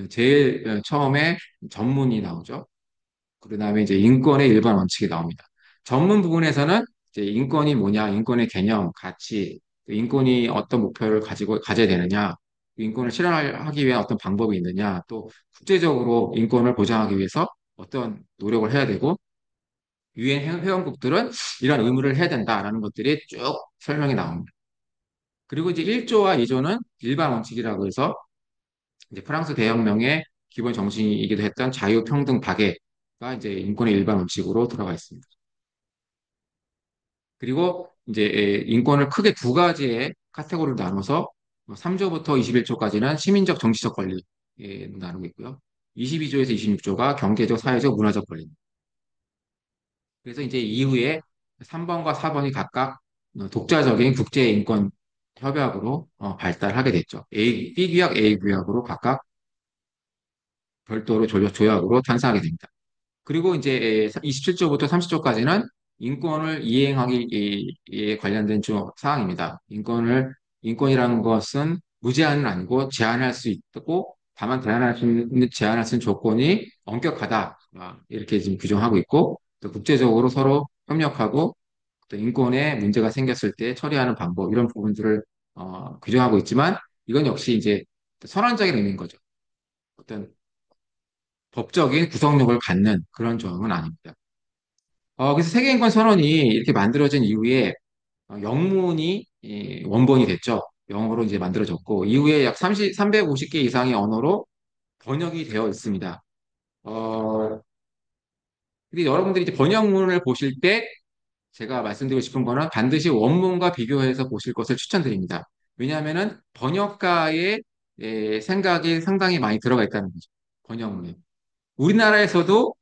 제일 처음에 전문이 나오죠. 그 다음에 이제 인권의 일반 원칙이 나옵니다. 전문 부분에서는 이제 인권이 뭐냐, 인권의 개념, 가치, 그 인권이 어떤 목표를 가져야 되느냐, 그 인권을 실현하기 위한 어떤 방법이 있느냐, 또 국제적으로 인권을 보장하기 위해서 어떤 노력을 해야 되고, 유엔 회원국들은 이런 의무를 해야 된다라는 것들이 쭉 설명이 나옵니다. 그리고 이제 1조와 2조는 일반 원칙이라고 해서 이제 프랑스 대혁명의 기본 정신이기도 했던 자유, 평등, 박애가 이제 인권의 일반 원칙으로 들어가 있습니다. 그리고 이제 인권을 크게 두 가지의 카테고리로 나눠서 3조부터 21조까지는 시민적, 정치적 권리 나누고 있고요. 22조에서 26조가 경제적, 사회적, 문화적 권리. 그래서 이제 이후에 3번과 4번이 각각 독자적인 국제인권 협약으로 발달하게 됐죠. B규약, A규약으로 각각 별도로 조약으로 탄생하게 됩니다. 그리고 이제 27조부터 30조까지는 인권을 이행하기에 관련된 사항입니다. 인권이라는 것은 무제한은 아니고 제한할 수 있고, 다만 제한할 수 있는 조건이 엄격하다. 이렇게 지금 규정하고 있고, 또 국제적으로 서로 협력하고, 또 인권에 문제가 생겼을 때 처리하는 방법, 이런 부분들을 규정하고 있지만, 이건 역시 이제 선언적인 의미인 거죠. 어떤 법적인 구속력을 갖는 그런 조항은 아닙니다. 그래서 세계인권 선언이 이렇게 만들어진 이후에 영문이 원본이 됐죠. 영어로 이제 만들어졌고, 이후에 약 350개 이상의 언어로 번역이 되어 있습니다. 어, 근데 여러분들이 이제 번역문을 보실 때 제가 말씀드리고 싶은 거는 반드시 원문과 비교해서 보실 것을 추천드립니다. 왜냐하면은 번역가의 생각이 상당히 많이 들어가 있다는 거죠. 번역문에. 우리나라에서도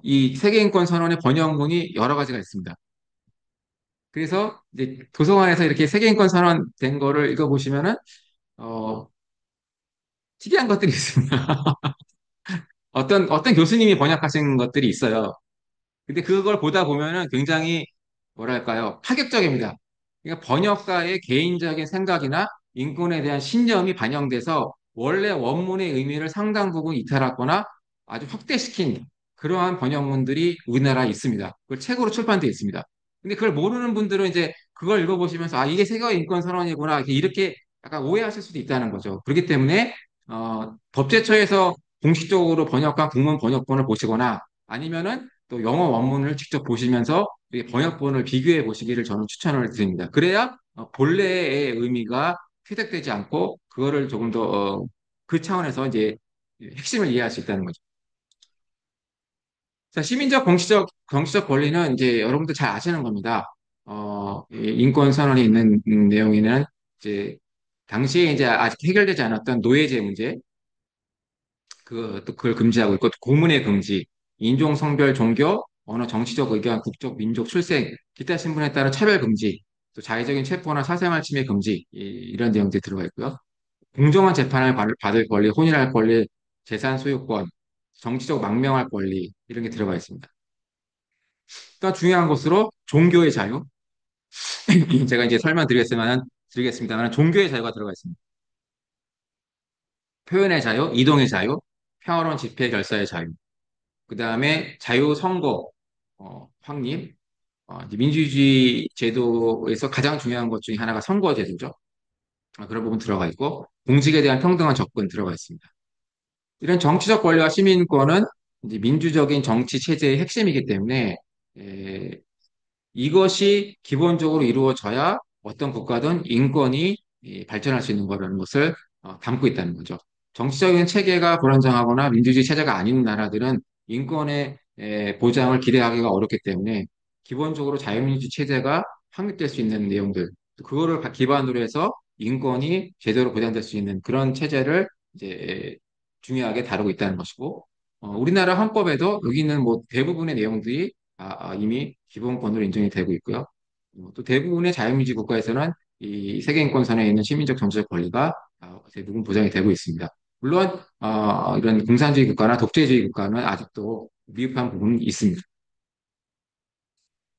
이 세계인권 선언의 번역문이 여러 가지가 있습니다. 그래서 이제 도서관에서 이렇게 세계인권 선언 된 거를 읽어보시면은 어, 특이한 것들이 있습니다. 어떤 교수님이 번역하신 것들이 있어요. 근데 그걸 보다 보면은 굉장히 뭐랄까요? 파격적입니다. 그러니까 번역가의 개인적인 생각이나 인권에 대한 신념이 반영돼서 원래 원문의 의미를 상당 부분 이탈하거나 아주 확대시킨 그러한 번역문들이 우리나라에 있습니다. 그걸 책으로 출판되어 있습니다. 근데 그걸 모르는 분들은 이제 그걸 읽어보시면서 아, 이게 세계 인권 선언이구나. 이렇게 약간 오해하실 수도 있다는 거죠. 그렇기 때문에 법제처에서 공식적으로 번역한 국문 번역본을 보시거나 아니면은 또 영어 원문을 직접 보시면서 이 번역본을 비교해 보시기를 저는 추천을 드립니다. 그래야 본래의 의미가 퇴색되지 않고 그거를 조금 더 그 차원에서 이제 핵심을 이해할 수 있다는 거죠. 자, 시민적 정치적 권리는 이제 여러분들 잘 아시는 겁니다. 이 인권 선언에 있는 내용에는 이제 당시에 이제 아직 해결되지 않았던 노예제 문제, 또 그걸 금지하고 있고, 고문의 금지, 인종, 성별, 종교, 언어, 정치적 의견, 국적, 민족, 출생, 기타 신분에 따른 차별 금지, 또 자의적인 체포나 사생활 침해 금지, 이런 내용들이 들어가 있고요. 공정한 재판을 받을 권리, 혼인할 권리, 재산 소유권, 정치적 망명할 권리, 이런 게 들어가 있습니다. 또 중요한 것으로 종교의 자유, 제가 이제 드리겠습니다만, 종교의 자유가 들어가 있습니다. 표현의 자유, 이동의 자유, 평화로운 집회 결사의 자유, 그 다음에 자유선거 확립, 이제 민주주의 제도에서 가장 중요한 것 중에 하나가 선거 제도죠. 그런 부분 들어가 있고 공직에 대한 평등한 접근 들어가 있습니다. 이런 정치적 권리와 시민권은 이제 민주적인 정치 체제의 핵심이기 때문에 에, 이것이 기본적으로 이루어져야 어떤 국가든 인권이 발전할 수 있는 거라는 것을 담고 있다는 거죠. 정치적인 체계가 불안정하거나 민주주의 체제가 아닌 나라들은 인권의 보장을 기대하기가 어렵기 때문에 기본적으로 자유민주 체제가 확립될 수 있는 내용들, 그거를 기반으로 해서 인권이 제대로 보장될 수 있는 그런 체제를 이제 중요하게 다루고 있다는 것이고, 우리나라 헌법에도 여기 있는 뭐 대부분의 내용들이 이미 기본권으로 인정이 되고 있고요. 또 대부분의 자유민주 국가에서는 이 세계인권선에 있는 시민적 정치적 권리가 대부분 보장이 되고 있습니다. 물론 이런 공산주의 국가나 독재주의 국가는 아직도 미흡한 부분이 있습니다.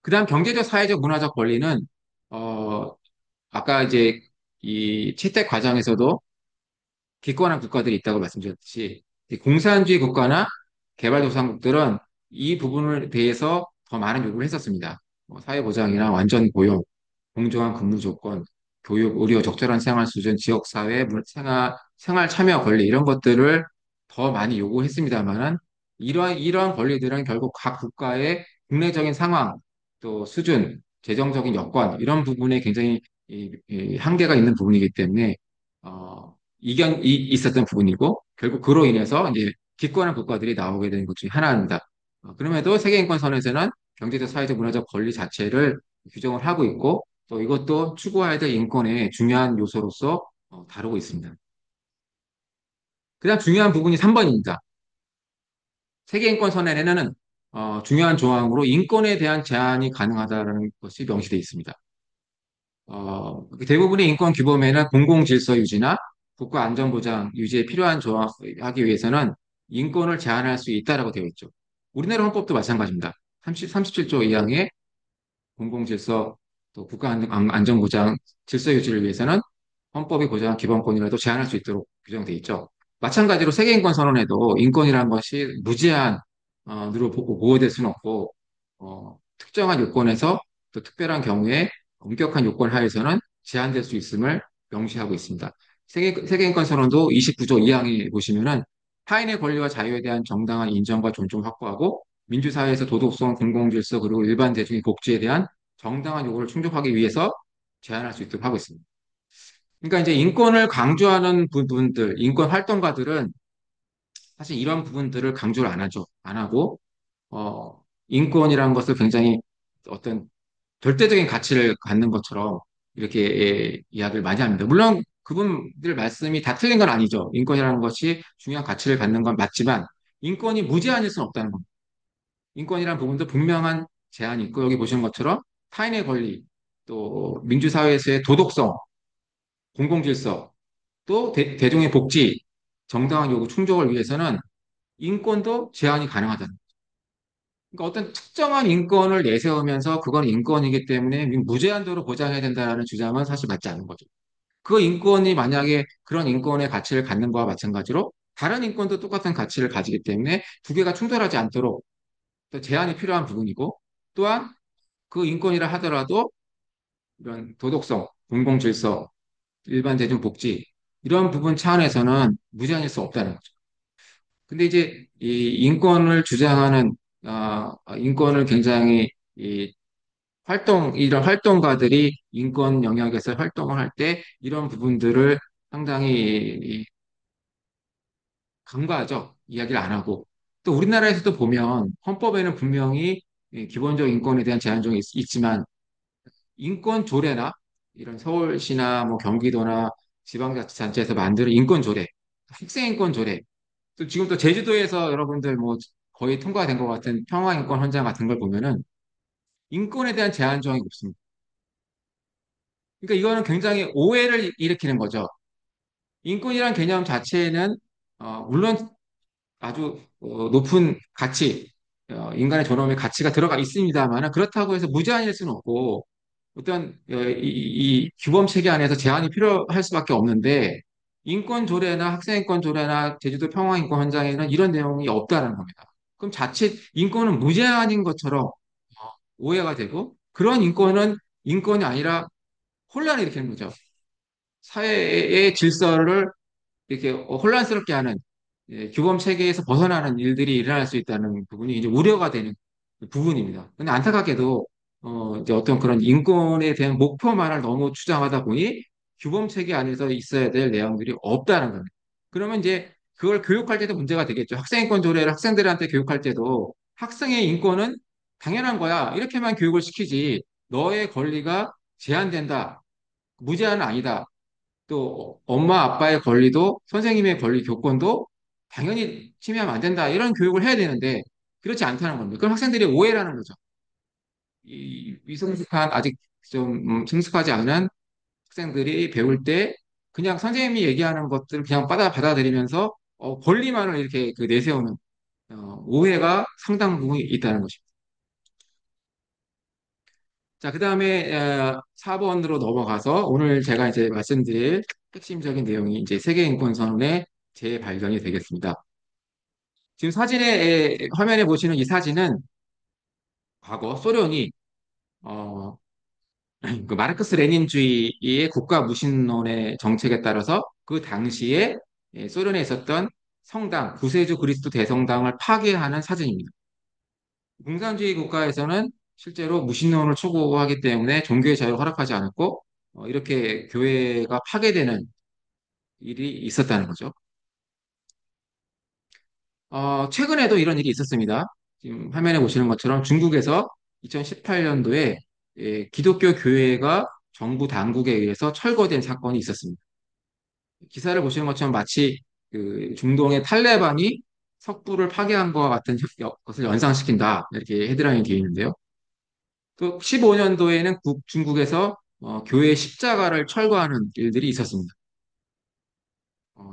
그다음 경제적, 사회적, 문화적 권리는 어, 아까 이제 이 채택 과정에서도 기권한 국가들이 있다고 말씀드렸듯이 이 공산주의 국가나 개발도상국들은 이 부분에 대해서 더 많은 요구를 했었습니다. 뭐 사회보장이나 완전 고용, 공정한 근무 조건, 교육, 의료, 적절한 생활 수준, 지역사회, 생활 참여 권리 이런 것들을 더 많이 요구했습니다만은 이러한 권리들은 결국 각 국가의 국내적인 상황, 또 수준, 재정적인 여건 이런 부분에 굉장히 이 한계가 있는 부분이기 때문에 이견이 있었던 부분이고 결국 그로 인해서 이제 기권한 국가들이 나오게 되는 것 중에 하나입니다. 그럼에도 세계인권선에서는 경제적, 사회적, 문화적 권리 자체를 규정을 하고 있고 또 이것도 추구해야 될 인권의 중요한 요소로서 다루고 있습니다. 그다음 중요한 부분이 3번입니다. 세계인권선언에는 중요한 조항으로 인권에 대한 제한이 가능하다는 것이 명시되어 있습니다. 대부분의 인권 규범에는 공공질서 유지나 국가 안전보장 유지에 필요한 조항하기 위해서는 인권을 제한할 수 있다라고 되어 있죠. 우리나라 헌법도 마찬가지입니다. 37조 2항에 공공질서 또 국가 안전보장 질서 유지를 위해서는 헌법이 보장한 기본권이라도 제한할 수 있도록 규정되어 있죠. 마찬가지로 세계인권선언에도 인권이라는 것이 무제한으로 보호될 수는 없고 특정한 요건에서 또 특별한 경우에 엄격한 요건 하에서는 제한될 수 있음을 명시하고 있습니다. 세계인권선언도 29조 2항에 보시면은 타인의 권리와 자유에 대한 정당한 인정과 존중 확보하고 민주사회에서 도덕성, 공공질서 그리고 일반 대중의 복지에 대한 정당한 요구를 충족하기 위해서 제한할 수 있도록 하고 있습니다. 그러니까 이제 인권을 강조하는 부분들, 인권 활동가들은 사실 이런 부분들을 강조를 안 하죠. 안 하고, 인권이라는 것을 굉장히 어떤 절대적인 가치를 갖는 것처럼 이렇게 이야기를 많이 합니다. 물론 그분들 말씀이 다 틀린 건 아니죠. 인권이라는 것이 중요한 가치를 갖는 건 맞지만 인권이 무제한일 수는 없다는 겁니다. 인권이라는 부분도 분명한 제한이 있고 여기 보시는 것처럼 타인의 권리, 또 민주사회에서의 도덕성, 공공질서, 또 대중의 복지, 정당한 요구 충족을 위해서는 인권도 제한이 가능하다는 거죠. 그러니까 어떤 특정한 인권을 내세우면서 그건 인권이기 때문에 무제한도로 보장해야 된다는 주장은 사실 맞지 않는 거죠. 그 인권이 만약에 그런 인권의 가치를 갖는 거와 마찬가지로 다른 인권도 똑같은 가치를 가지기 때문에 두 개가 충돌하지 않도록 또 제한이 필요한 부분이고 또한 그 인권이라 하더라도 이런 도덕성, 공공질서, 일반 대중 복지 이런 부분 차원에서는 무제한일 수 없다는 거죠. 근데 이제 이 인권을 주장하는 인권을 굉장히 이런 활동가들이 인권 영역에서 활동을 할 때 이런 부분들을 상당히 간과하죠. 이야기를 안 하고. 또 우리나라에서도 보면 헌법에는 분명히 기본적 인권에 대한 제한종이 있지만 인권 조례나 이런 서울시나 뭐 경기도나 지방자치단체에서 만드는 인권 조례, 학생 인권 조례, 또 지금 또 제주도에서 여러분들 뭐 거의 통과된 것 같은 평화인권 헌장 같은 걸 보면은 인권에 대한 제한 조항이 없습니다. 그러니까 이거는 굉장히 오해를 일으키는 거죠. 인권이란 개념 자체는 물론 아주 높은 가치, 인간의 존엄의 가치가 들어가 있습니다만 그렇다고 해서 무제한일 수는 없고 어떤 이 규범 체계 안에서 제한이 필요할 수밖에 없는데 인권 조례나 학생인권 조례나 제주도 평화인권 헌장에는 이런 내용이 없다는 겁니다. 그럼 자칫 인권은 무제한인 것처럼 오해가 되고 그런 인권은 인권이 아니라 혼란을 일으키는 거죠. 사회의 질서를 이렇게 혼란스럽게 하는 규범 체계에서 벗어나는 일들이 일어날 수 있다는 부분이 이제 우려가 되는 부분입니다. 근데 안타깝게도 이제 어떤 그런 인권에 대한 목표만을 너무 주장하다 보니 규범 체계 안에서 있어야 될 내용들이 없다는 겁니다. 그러면 이제 그걸 교육할 때도 문제가 되겠죠. 학생인권 조례를 학생들한테 교육할 때도 학생의 인권은 당연한 거야. 이렇게만 교육을 시키지. 너의 권리가 제한된다. 무제한은 아니다. 또 엄마 아빠의 권리도 선생님의 권리 교권도 당연히 침해하면 안 된다 이런 교육을 해야 되는데 그렇지 않다는 겁니다. 그럼 학생들이 오해라는 거죠. 이 미성숙한 아직 좀 성숙하지 않은 학생들이 배울 때 그냥 선생님이 얘기하는 것들을 그냥 받아들이면서 권리만을 이렇게 그 내세우는 오해가 상당 부분 있다는 것입니다. 자, 그 다음에 4번으로 넘어가서 오늘 제가 이제 말씀드릴 핵심적인 내용이 이제 세계인권선언의 재발견이 되겠습니다. 지금 화면에 보시는 이 사진은 과거 소련이 어, 그 마르크스 레닌주의의 국가 무신론의 정책에 따라서 그 당시에 소련에 있었던 성당, 구세주 그리스도 대성당을 파괴하는 사진입니다. 공산주의 국가에서는 실제로 무신론을 추구하기 때문에 종교의 자유를 허락하지 않았고 이렇게 교회가 파괴되는 일이 있었다는 거죠. 최근에도 이런 일이 있었습니다. 지금 화면에 보시는 것처럼 중국에서 2018년도에 기독교 교회가 정부 당국에 의해서 철거된 사건이 있었습니다. 기사를 보시는 것처럼 마치 그 중동의 탈레반이 석부를 파괴한 것과 같은 것을 연상시킨다. 이렇게 헤드라인이 되어 있는데요. 또 15년도에는 중국에서 교회 십자가를 철거하는 일들이 있었습니다.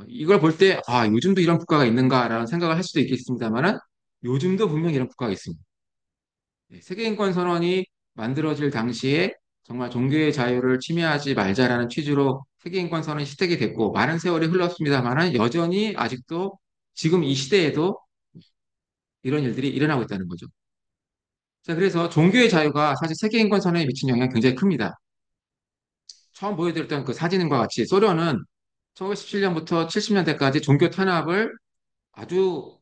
이걸 볼 때, 아, 요즘도 이런 국가가 있는가라는 생각을 할 수도 있겠습니다만은, 요즘도 분명히 이런 국가가 있습니다. 세계인권 선언이 만들어질 당시에 정말 종교의 자유를 침해하지 말자라는 취지로 세계인권 선언이 시작이 됐고, 많은 세월이 흘렀습니다만은, 여전히 아직도 지금 이 시대에도 이런 일들이 일어나고 있다는 거죠. 자, 그래서 종교의 자유가 사실 세계인권 선언에 미친 영향이 굉장히 큽니다. 처음 보여드렸던 그 사진과 같이 소련은 1917년부터 70년대까지 종교 탄압을 아주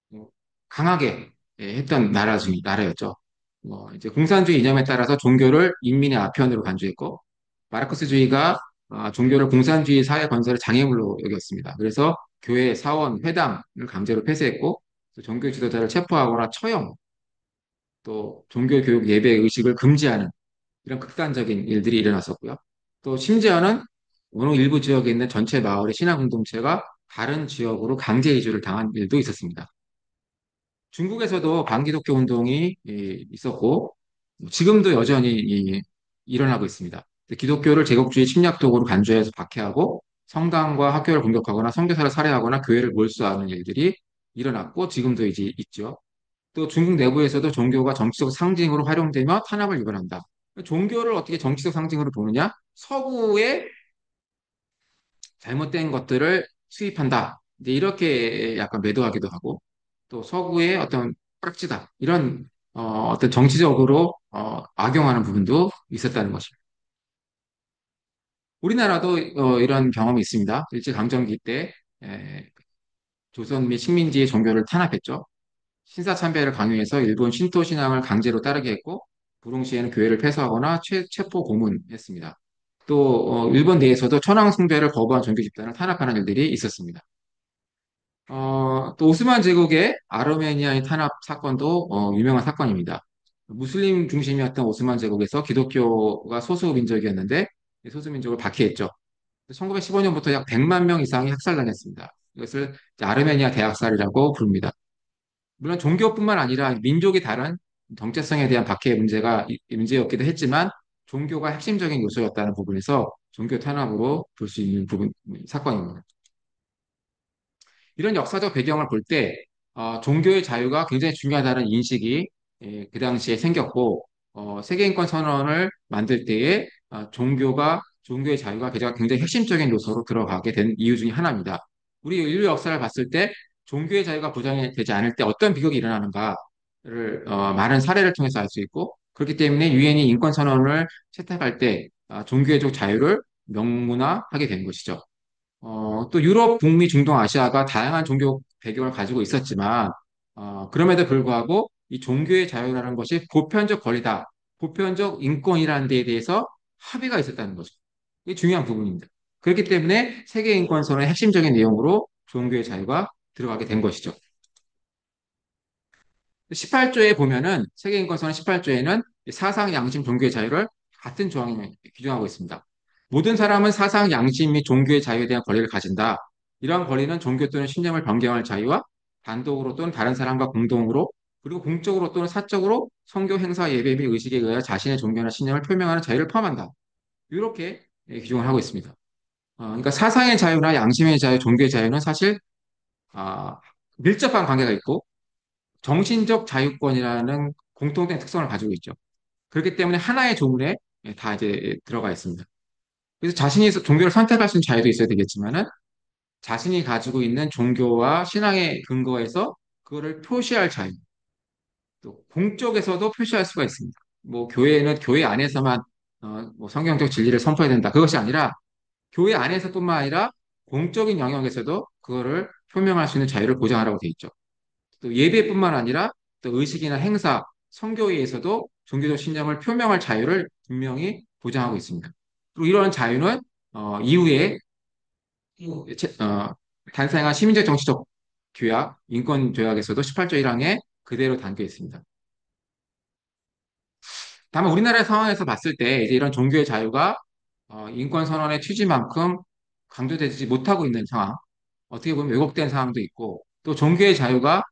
뭐 강하게 했던 나라였죠. 이제 공산주의 이념에 따라서 종교를 인민의 아편으로 간주했고, 마르크스주의가 종교를 공산주의 사회 건설의 장애물로 여겼습니다. 그래서 교회, 사원, 회당을 강제로 폐쇄했고, 또 종교 지도자를 체포하거나 처형, 또 종교 교육 예배 의식을 금지하는 이런 극단적인 일들이 일어났었고요. 또 심지어는 어느 일부 지역에 있는 전체 마을의 신앙 공동체가 다른 지역으로 강제 이주를 당한 일도 있었습니다. 중국에서도 반기독교 운동이 있었고 지금도 여전히 일어나고 있습니다. 기독교를 제국주의 침략 도구로 간주해서 박해하고 성당과 학교를 공격하거나 선교사를 살해하거나 교회를 몰수하는 일들이 일어났고 지금도 이제 있죠. 또 중국 내부에서도 종교가 정치적 상징으로 활용되며 탄압을 유발한다. 종교를 어떻게 정치적 상징으로 보느냐? 서구의 잘못된 것들을 수입한다. 이제 이렇게 약간 매도하기도 하고, 또 서구의 어떤 prak지다. 이런 어떤 정치적으로 악용하는 부분도 있었다는 것입니다. 우리나라도 이런 경험이 있습니다. 일제강점기 때 조선 및 식민지의 종교를 탄압했죠. 신사참배를 강요해서 일본 신토 신앙을 강제로 따르게 했고, 부릉시에는 교회를 폐쇄하거나 체포 고문했습니다. 또 일본 내에서도 천황 숭배를 거부한 종교 집단을 탄압하는 일들이 있었습니다. 또 오스만 제국의 아르메니아의 탄압 사건도 유명한 사건입니다. 무슬림 중심이었던 오스만 제국에서 기독교가 소수 민족이었는데 이 소수 민족을 박해했죠. 1915년부터 약 100만 명 이상이 학살당했습니다. 이것을 이제 아르메니아 대학살이라고 부릅니다. 물론 종교뿐만 아니라 민족이 다른 정체성에 대한 박해 문제였기도 했지만 종교가 핵심적인 요소였다는 부분에서 종교 탄압으로 볼 수 있는 사건입니다. 이런 역사적 배경을 볼 때, 종교의 자유가 굉장히 중요하다는 인식이 그 당시에 생겼고, 세계인권 선언을 만들 때에 종교의 자유가 굉장히 핵심적인 요소로 들어가게 된 이유 중에 하나입니다. 우리 인류 역사를 봤을 때, 종교의 자유가 보장이 되지 않을 때 어떤 비극이 일어나는가를 많은 사례를 통해서 알 수 있고, 그렇기 때문에 유엔이 인권 선언을 채택할 때 종교적 자유를 명문화하게 된 것이죠. 또 유럽, 북미, 중동, 아시아가 다양한 종교 배경을 가지고 있었지만, 그럼에도 불구하고 이 종교의 자유라는 것이 보편적 권리다, 보편적 인권이라는 데에 대해서 합의가 있었다는 거죠. 이게 중요한 부분입니다. 그렇기 때문에 세계인권선언의 핵심적인 내용으로 종교의 자유가 들어가게 된 것이죠. 18조에 보면은, 세계인권선언 18조에는 사상, 양심, 종교의 자유를 같은 조항이 규정하고 있습니다. 모든 사람은 사상, 양심 및 종교의 자유에 대한 권리를 가진다. 이러한 권리는 종교 또는 신념을 변경할 자유와 단독으로 또는 다른 사람과 공동으로 그리고 공적으로 또는 사적으로 성교 행사 예배 및 의식에 의하여 자신의 종교나 신념을 표명하는 자유를 포함한다. 이렇게 규정을 하고 있습니다. 그러니까 사상의 자유나 양심의 자유, 종교의 자유는 사실 아, 밀접한 관계가 있고 정신적 자유권이라는 공통된 특성을 가지고 있죠. 그렇기 때문에 하나의 조문에 다 이제 들어가 있습니다. 그래서 자신이 종교를 선택할 수 있는 자유도 있어야 되겠지만은 자신이 가지고 있는 종교와 신앙의 근거에서 그거를 표시할 자유, 또 공적에서도 표시할 수가 있습니다. 뭐 교회는 교회 안에서만 뭐 성경적 진리를 선포해야 된다. 그것이 아니라 교회 안에서뿐만 아니라 공적인 영역에서도 그거를 표명할 수 있는 자유를 보장하라고 돼 있죠. 또 예배뿐만 아니라 또 의식이나 행사, 성교회에서도 종교적 신념을 표명할 자유를 분명히 보장하고 있습니다. 그리고 이러한 자유는 이후에 탄생한 시민적 정치적 규약, 인권 조약에서도 18조 1항에 그대로 담겨 있습니다. 다만 우리나라의 상황에서 봤을 때 이제 이런 종교의 자유가 인권 선언의 취지만큼 강조되지 못하고 있는 상황, 어떻게 보면 왜곡된 상황도 있고, 또 종교의 자유가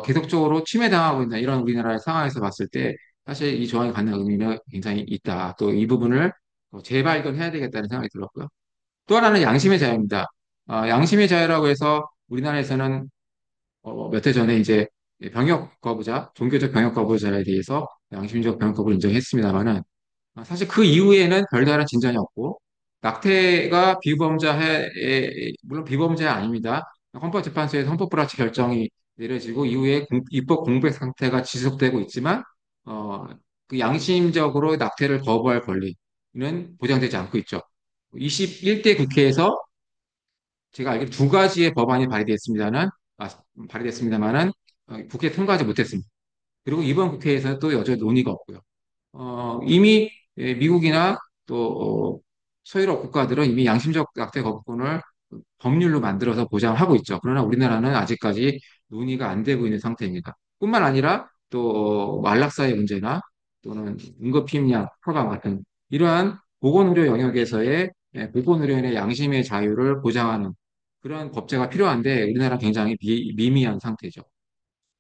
계속적으로 침해당하고 있는 이런 우리나라의 상황에서 봤을 때 사실 이 조항이 갖는 의미는 굉장히 있다. 또 이 부분을 재발견해야 되겠다는 생각이 들었고요. 또 하나는 양심의 자유입니다. 양심의 자유라고 해서 우리나라에서는 몇 해 전에 이제 병역 거부자, 종교적 병역 거부자에 대해서 양심적 병역 거부를 인정했습니다만은 사실 그 이후에는 별다른 진전이 없고 낙태가 비범죄 물론 비범죄 아닙니다. 헌법재판소에서 헌법불합치 결정이 내려지고 이후에 입법 공백 상태가 지속되고 있지만 어, 그 양심적으로 낙태를 거부할 권리는 보장되지 않고 있죠. 21대 국회에서 제가 알기로 두 가지의 법안이 아, 발의됐습니다만은 국회 통과하지 못했습니다. 그리고 이번 국회에서 또 여전히 논의가 없고요. 이미 미국이나 또 서유럽 국가들은 이미 양심적 낙태 거부권을 법률로 만들어서 보장하고 있죠. 그러나 우리나라는 아직까지 논의가 안 되고 있는 상태입니다. 뿐만 아니라 또 안락사의 문제나 또는 응급힘양 처방 같은 이러한 보건의료 영역에서의 보건의료인의 양심의 자유를 보장하는 그런 법제가 필요한데 우리나라 굉장히 미미한 상태죠.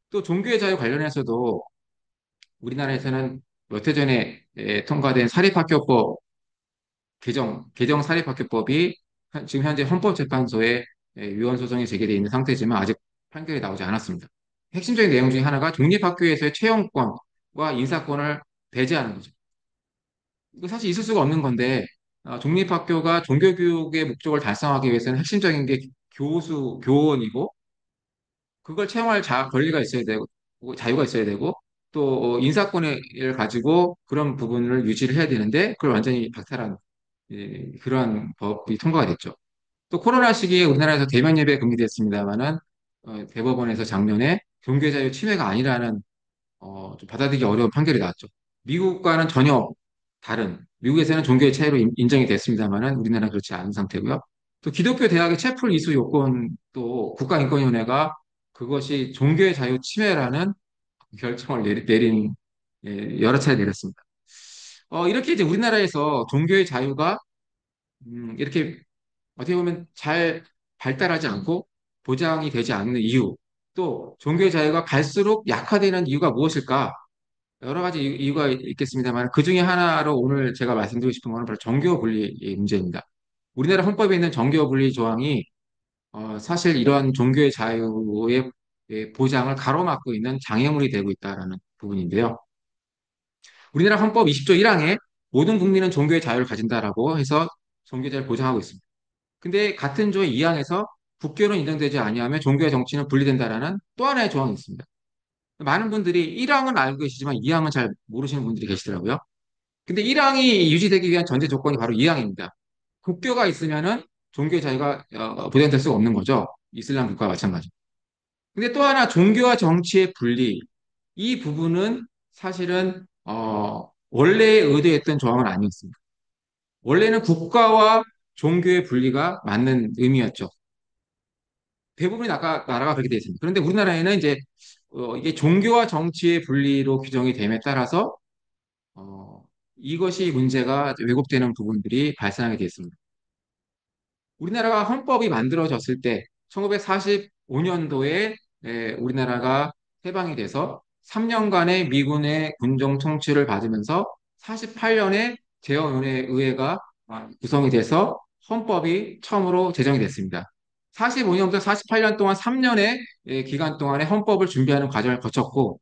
또 종교의 자유 관련해서도 우리나라에서는 몇 해 전에 통과된 사립학교법 개정 사립학교법이 지금 현재 헌법재판소에 위헌 소송이 제기되어 있는 상태지만 아직 판결이 나오지 않았습니다. 핵심적인 내용 중에 하나가 독립학교에서의 채용권과 인사권을 배제하는 거죠. 이거 사실 있을 수가 없는 건데 독립학교가 종교교육의 목적을 달성하기 위해서는 핵심적인 게 교원이고 그걸 채용할 권리가 있어야 되고 자유가 있어야 되고 또 인사권을 가지고 그런 부분을 유지를 해야 되는데 그걸 완전히 박탈한 그러한 법이 통과가 됐죠. 또 코로나 시기에 우리나라에서 대면 예배 금지됐습니다만은 대법원에서 작년에 종교 자유 침해가 아니라는 좀 받아들이기 어려운 판결이 나왔죠. 미국과는 전혀 다른 미국에서는 종교의 차이로 인정이 됐습니다만은 우리나라는 그렇지 않은 상태고요. 또 기독교 대학의 채플 이수 요건도 국가인권위원회가 그것이 종교의 자유 침해라는 결정을 내린 여러 차례 내렸습니다. 이렇게 이제 우리나라에서 종교의 자유가 이렇게 어떻게 보면 잘 발달하지 않고 보장이 되지 않는 이유, 또 종교의 자유가 갈수록 약화되는 이유가 무엇일까? 여러 가지 이유가 있겠습니다만 그 중에 하나로 오늘 제가 말씀드리고 싶은 것은 바로 정교 분리의 문제입니다. 우리나라 헌법에 있는 정교 분리 조항이 사실 이러한 종교의 자유의 보장을 가로막고 있는 장애물이 되고 있다는 부분인데요. 우리나라 헌법 20조 1항에 모든 국민은 종교의 자유를 가진다라고 해서 종교의 자유를 보장하고 있습니다. 근데 같은 조 2항에서 국교는 인정되지 아니하며 종교와 정치는 분리된다라는 또 하나의 조항이 있습니다. 많은 분들이 1항은 알고 계시지만 2항은 잘 모르시는 분들이 계시더라고요. 근데 1항이 유지되기 위한 전제 조건이 바로 2항입니다. 국교가 있으면은 종교의 자유가 보장될 수가 없는 거죠. 이슬람 국가와 마찬가지. 근데 또 하나 종교와 정치의 분리 이 부분은 사실은 원래 의도했던 조항은 아니었습니다. 원래는 국가와 종교의 분리가 맞는 의미였죠. 대부분의 나라가 그렇게 되어 있습니다. 그런데 우리나라에는 이제 이게 종교와 정치의 분리로 규정이 됨에 따라서 이것이 문제가 왜곡되는 부분들이 발생하게 되어 있습니다. 우리나라가 헌법이 만들어졌을 때 1945년도에 우리나라가 해방이 돼서 3년간의 미군의 군정 통치를 받으면서 48년에 제헌의회가 구성이 돼서 헌법이 처음으로 제정이 됐습니다. 45년부터 48년 동안 3년의 기간 동안에 헌법을 준비하는 과정을 거쳤고,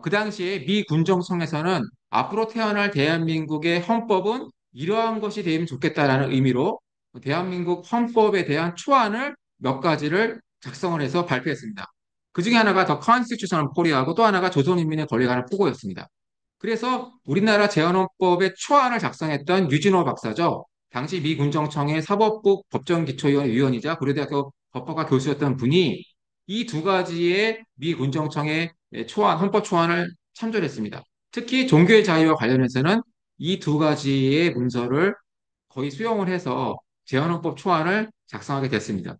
그 당시에 미 군정청에서는 앞으로 태어날 대한민국의 헌법은 이러한 것이 되면 좋겠다라는 의미로 대한민국 헌법에 대한 초안을 몇 가지를 작성을 해서 발표했습니다. 그 중에 하나가 더 컨스티튜셔널 코리아하고 또 하나가 조선인민의 권리에 관한 포고였습니다. 그래서 우리나라 제헌헌법의 초안을 작성했던 유진호 박사죠. 당시 미 군정청의 사법부 법정기초위원회 위원이자 고려대학교 법학과 교수였던 분이 이 두 가지의 미 군정청의 초안, 헌법 초안을 참조했습니다. 특히 종교의 자유와 관련해서는 이 두 가지의 문서를 거의 수용을 해서 제헌헌법 초안을 작성하게 됐습니다.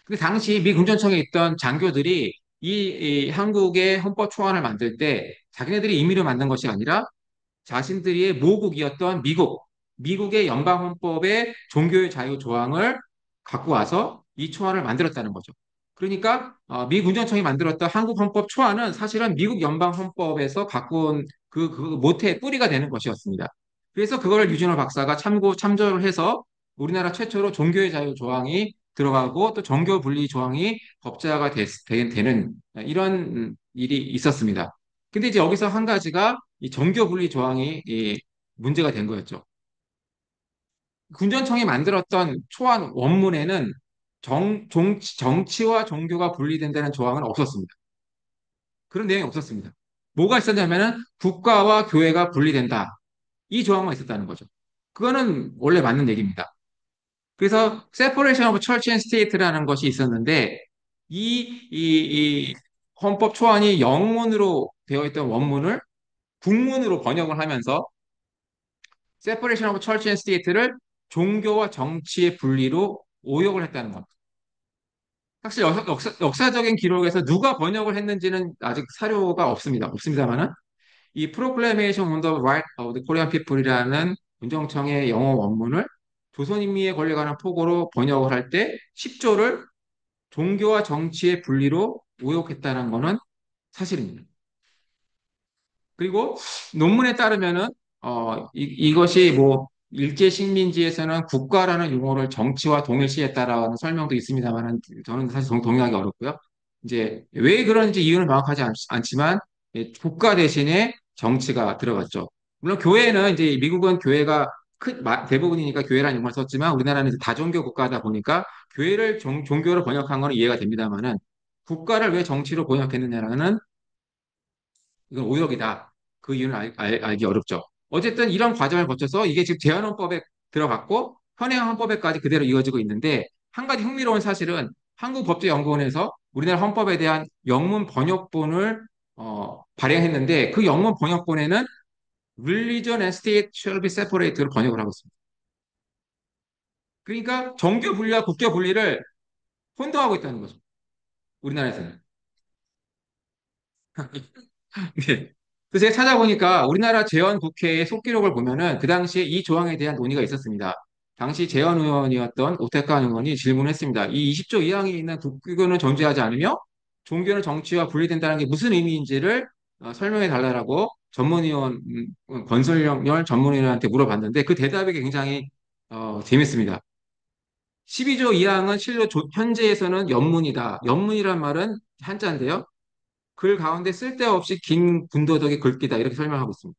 근데 당시 미 군정청에 있던 장교들이 이 한국의 헌법 초안을 만들 때 자기네들이 임의로 만든 것이 아니라 자신들의 모국이었던 미국의 연방헌법의 종교의 자유 조항을 갖고 와서 이 초안을 만들었다는 거죠. 그러니까 미 군정청이 만들었던 한국 헌법 초안은 사실은 미국 연방헌법에서 갖고 온 그 모태의 뿌리가 되는 것이었습니다. 그래서 그거를 유진호 박사가 참조를 해서 우리나라 최초로 종교의 자유 조항이 들어가고 또 정교 분리 조항이 법제화가 되는 이런 일이 있었습니다. 근데 이제 여기서 한 가지가 이 정교 분리 조항이 문제가 된 거였죠. 군전청이 만들었던 초안 원문에는 정치와 종교가 분리된다는 조항은 없었습니다. 그런 내용이 없었습니다. 뭐가 있었냐면은 국가와 교회가 분리된다. 이 조항만 있었다는 거죠. 그거는 원래 맞는 얘기입니다. 그래서 separation of church and state라는 것이 있었는데 이 헌법 초안이 영문으로 되어 있던 원문을 국문으로 번역을 하면서 separation of church and state를 종교와 정치의 분리로 오역을 했다는 겁니다. 사실 역사적인 기록에서 누가 번역을 했는지는 아직 사료가 없습니다. 없습니다만은 이 Proclamation on the Right of the Korean People이라는 문정청의 영어 원문을 조선인민의 권리에 관한 포고로 번역을 할 때 10조를 종교와 정치의 분리로 오역했다는 것은 사실입니다. 그리고 논문에 따르면은 이것이 뭐 일제 식민지에서는 국가라는 용어를 정치와 동일시했다라는 설명도 있습니다만은 저는 사실 동의하기 어렵고요. 이제 왜 그런지 이유는 명확하지 않지만 국가 대신에 정치가 들어갔죠. 물론 교회는 이제 미국은 교회가 대부분이니까 교회라는 용어를 썼지만 우리나라는 이제 다종교 국가다 보니까 교회를 종교로 번역한 건 이해가 됩니다만은 국가를 왜 정치로 번역했느냐라는 이건 오역이다. 그 이유는 알기 어렵죠. 어쨌든 이런 과정을 거쳐서 이게 지금 제헌헌법에 들어갔고 현행 헌법에까지 그대로 이어지고 있는데 한 가지 흥미로운 사실은 한국법제연구원에서 우리나라 헌법에 대한 영문 번역본을 발행했는데 그 영문 번역본에는 Religion and State shall be separate로 번역을 하고 있습니다. 그러니까 정교 분리와 국교 분리를 혼동하고 있다는 거죠. 우리나라에서는. 네. 그래서 제가 찾아보니까 우리나라 재헌국회의 속기록을 보면은 그 당시에 이 조항에 대한 논의가 있었습니다. 당시 재헌의원이었던 오태칸 의원이 질문했습니다. 이 20조 2항에 있는 국교는 존재하지 않으며 종교는 정치와 분리된다는 게 무슨 의미인지를 설명해 달라고 전문의원 권순열 전문의원한테 물어봤는데 그 대답이 굉장히 재밌습니다. 12조 2항은 실로 현재에서는 연문이다. 연문이란 말은 한자인데요. 글 가운데 쓸데없이 긴 군더더기 긁기다 이렇게 설명하고 있습니다.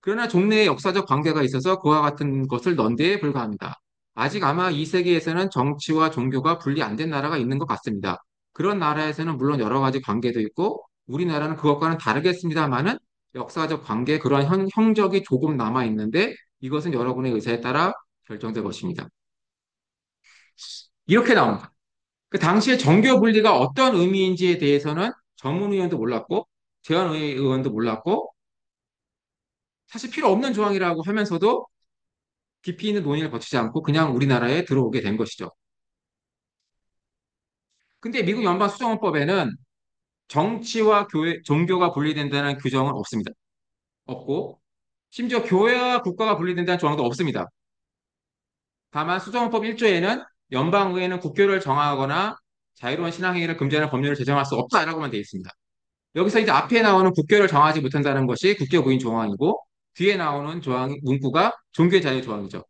그러나 종래의 역사적 관계가 있어서 그와 같은 것을 넣은 데에 불과합니다. 아직 아마 이 세계에서는 정치와 종교가 분리 안 된 나라가 있는 것 같습니다. 그런 나라에서는 물론 여러 가지 관계도 있고 우리나라는 그것과는 다르겠습니다만은 역사적 관계 그러한 형적이 조금 남아 있는데 이것은 여러분의 의사에 따라 결정될 것입니다. 이렇게 나옵니다. 그 당시에 정교 분리가 어떤 의미인지에 대해서는 전문의원도 몰랐고 재헌의원도 몰랐고 사실 필요 없는 조항이라고 하면서도 깊이 있는 논의를 거치지 않고 그냥 우리나라에 들어오게 된 것이죠. 근데 미국 연방수정헌법에는 정치와 종교가 분리된다는 규정은 없습니다. 없고 심지어 교회와 국가가 분리된다는 조항도 없습니다. 다만 수정헌법 1조에는 연방의회는 국교를 정하거나 자유로운 신앙행위를 금지하는 법률을 제정할 수 없다라고만 되어 있습니다. 여기서 이제 앞에 나오는 국교를 정하지 못한다는 것이 국교 부인 조항이고 뒤에 나오는 조항 문구가 종교 자유 조항이죠.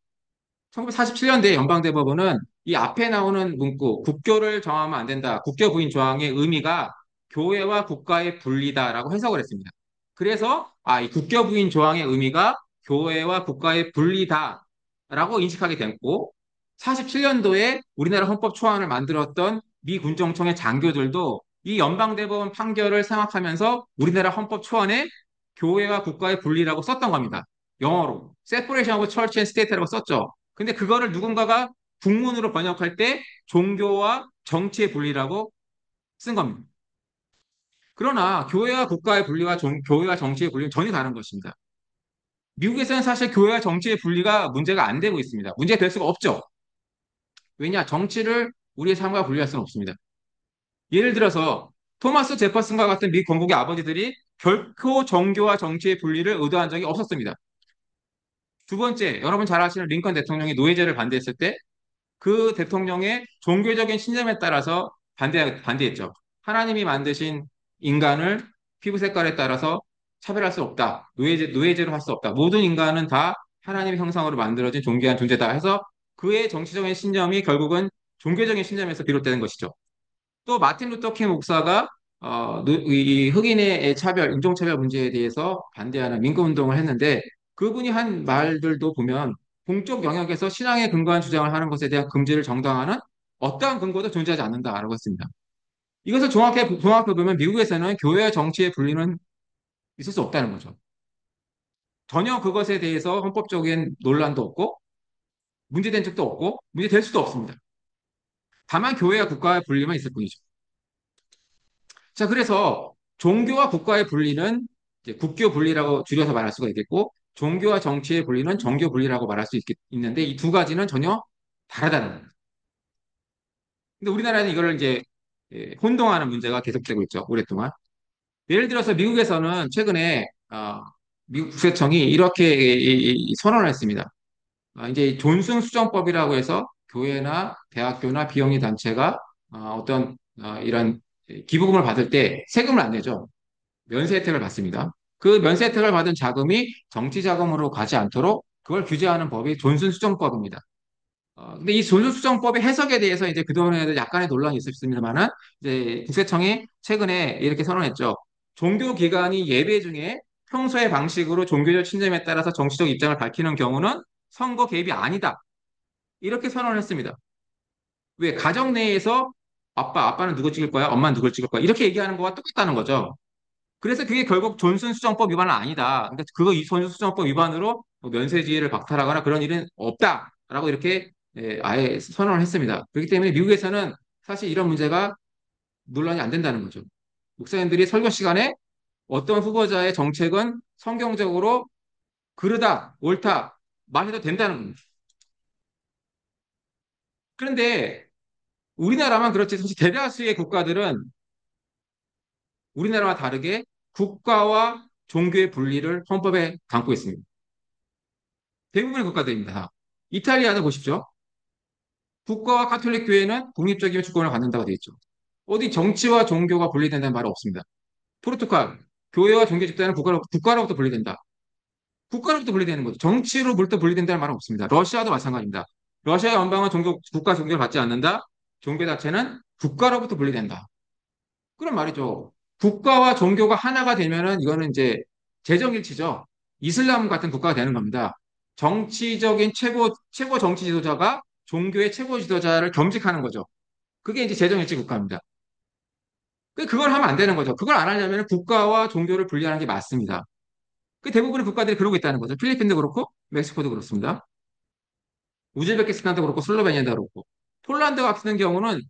1947년도에 연방대법원은 이 앞에 나오는 문구, 국교를 정하면 안 된다. 국교 부인 조항의 의미가 교회와 국가의 분리다라고 해석을 했습니다. 그래서 이 국교 부인 조항의 의미가 교회와 국가의 분리다라고 인식하게 됐고, 47년도에 우리나라 헌법 초안을 만들었던 미 군정청의 장교들도 이 연방대법원 판결을 생각하면서 우리나라 헌법 초안에 교회와 국가의 분리라고 썼던 겁니다. 영어로. Separation of Church and State라고 썼죠. 근데 그거를 누군가가 국문으로 번역할 때 종교와 정치의 분리라고 쓴 겁니다. 그러나 교회와 국가의 분리와 교회와 정치의 분리는 전혀 다른 것입니다. 미국에서는 사실 교회와 정치의 분리가 문제가 안 되고 있습니다. 문제가 될 수가 없죠. 왜냐? 정치를 우리의 삶과 분리할 수는 없습니다. 예를 들어서 토마스 제퍼슨과 같은 미 건국의 아버지들이 결코 정교와 정치의 분리를 의도한 적이 없었습니다. 두 번째, 여러분 잘 아시는 링컨 대통령이 노예제를 반대했을 때 그 대통령의 종교적인 신념에 따라서 반대했죠. 하나님이 만드신 인간을 피부 색깔에 따라서 차별할 수 없다. 노예제로 할 수 없다. 모든 인간은 다 하나님의 형상으로 만들어진 존귀한 존재다 해서 그의 정치적인 신념이 결국은 종교적인 신념에서 비롯되는 것이죠. 또 마틴 루터 킹 목사가 이 흑인의 차별, 인종차별 문제에 대해서 반대하는 민권운동을 했는데 그분이 한 말들도 보면 공적 영역에서 신앙에 근거한 주장을 하는 것에 대한 금지를 정당화하는 어떠한 근거도 존재하지 않는다라고 했습니다. 이것을 종합해 보면 미국에서는 교회와 정치의 분리는 있을 수 없다는 거죠. 전혀 그것에 대해서 헌법적인 논란도 없고 문제된 적도 없고 문제될 수도 없습니다. 다만 교회와 국가의 분리만 있을 뿐이죠. 자, 그래서 종교와 국가의 분리는 이제 국교 분리라고 줄여서 말할 수가 있겠고, 종교와 정치의 분리는 정교 분리라고 말할 수 있는데, 이 두 가지는 전혀 다르다는 거예요. 근데 우리나라는 이거를 이제 혼동하는 문제가 계속되고 있죠, 오랫동안. 예를 들어서 미국에서는 최근에, 미국 국세청이 이렇게 선언을 했습니다. 이제 존슨 수정법이라고 해서 교회나 대학교나 비영리 단체가 어떤 이런 기부금을 받을 때 세금을 안 내죠. 면세 혜택을 받습니다. 그 면세 혜택을 받은 자금이 정치 자금으로 가지 않도록 그걸 규제하는 법이 존슨 수정법입니다. 근데 이 존슨 수정법의 해석에 대해서 이제 그동안에도 약간의 논란이 있었습니다만은 이제 국세청이 최근에 이렇게 선언했죠. 종교기관이 예배 중에 평소의 방식으로 종교적 신념에 따라서 정치적 입장을 밝히는 경우는 선거 개입이 아니다. 이렇게 선언을 했습니다. 왜? 가정 내에서 아빠는 누구 찍을 거야? 엄마는 누굴 찍을 거야? 이렇게 얘기하는 거와 똑같다는 거죠. 그래서 그게 결국 존슨 수정법 위반은 아니다. 그러니까 그거 이 존슨 수정법 위반으로 뭐 면세지위를 박탈하거나 그런 일은 없다라고 이렇게 아예 선언을 했습니다. 그렇기 때문에 미국에서는 사실 이런 문제가 논란이 안 된다는 거죠. 목사님들이 설교 시간에 어떤 후보자의 정책은 성경적으로 그르다, 옳다 말해도 된다는 겁니다. 그런데 우리나라만 그렇지 사실 대다수의 국가들은 우리나라와 다르게 국가와 종교의 분리를 헌법에 담고 있습니다. 대부분의 국가들입니다. 이탈리아도 보십시오. 국가와 카톨릭 교회는 독립적이면 주권을 갖는다고 되어 있죠. 어디 정치와 종교가 분리된다는 말은 없습니다. 포르투갈, 교회와 종교 집단은 국가로부터 분리된다. 국가로부터 분리되는 거죠. 정치로부터 분리된다는 말은 없습니다. 러시아도 마찬가지입니다. 러시아 연방은 국가 종교를 받지 않는다. 종교 자체는 국가로부터 분리된다. 그런 말이죠. 국가와 종교가 하나가 되면은 이거는 이제 재정일치죠. 이슬람 같은 국가가 되는 겁니다. 정치적인 최고 정치 지도자가 종교의 최고 지도자를 겸직하는 거죠. 그게 이제 재정일치 국가입니다. 그걸 하면 안 되는 거죠. 그걸 안 하려면 국가와 종교를 분리하는 게 맞습니다. 그 대부분의 국가들이 그러고 있다는 거죠. 필리핀도 그렇고, 멕시코도 그렇습니다. 우즈베키스탄도 그렇고, 슬로베니아도 그렇고. 폴란드 같은 경우는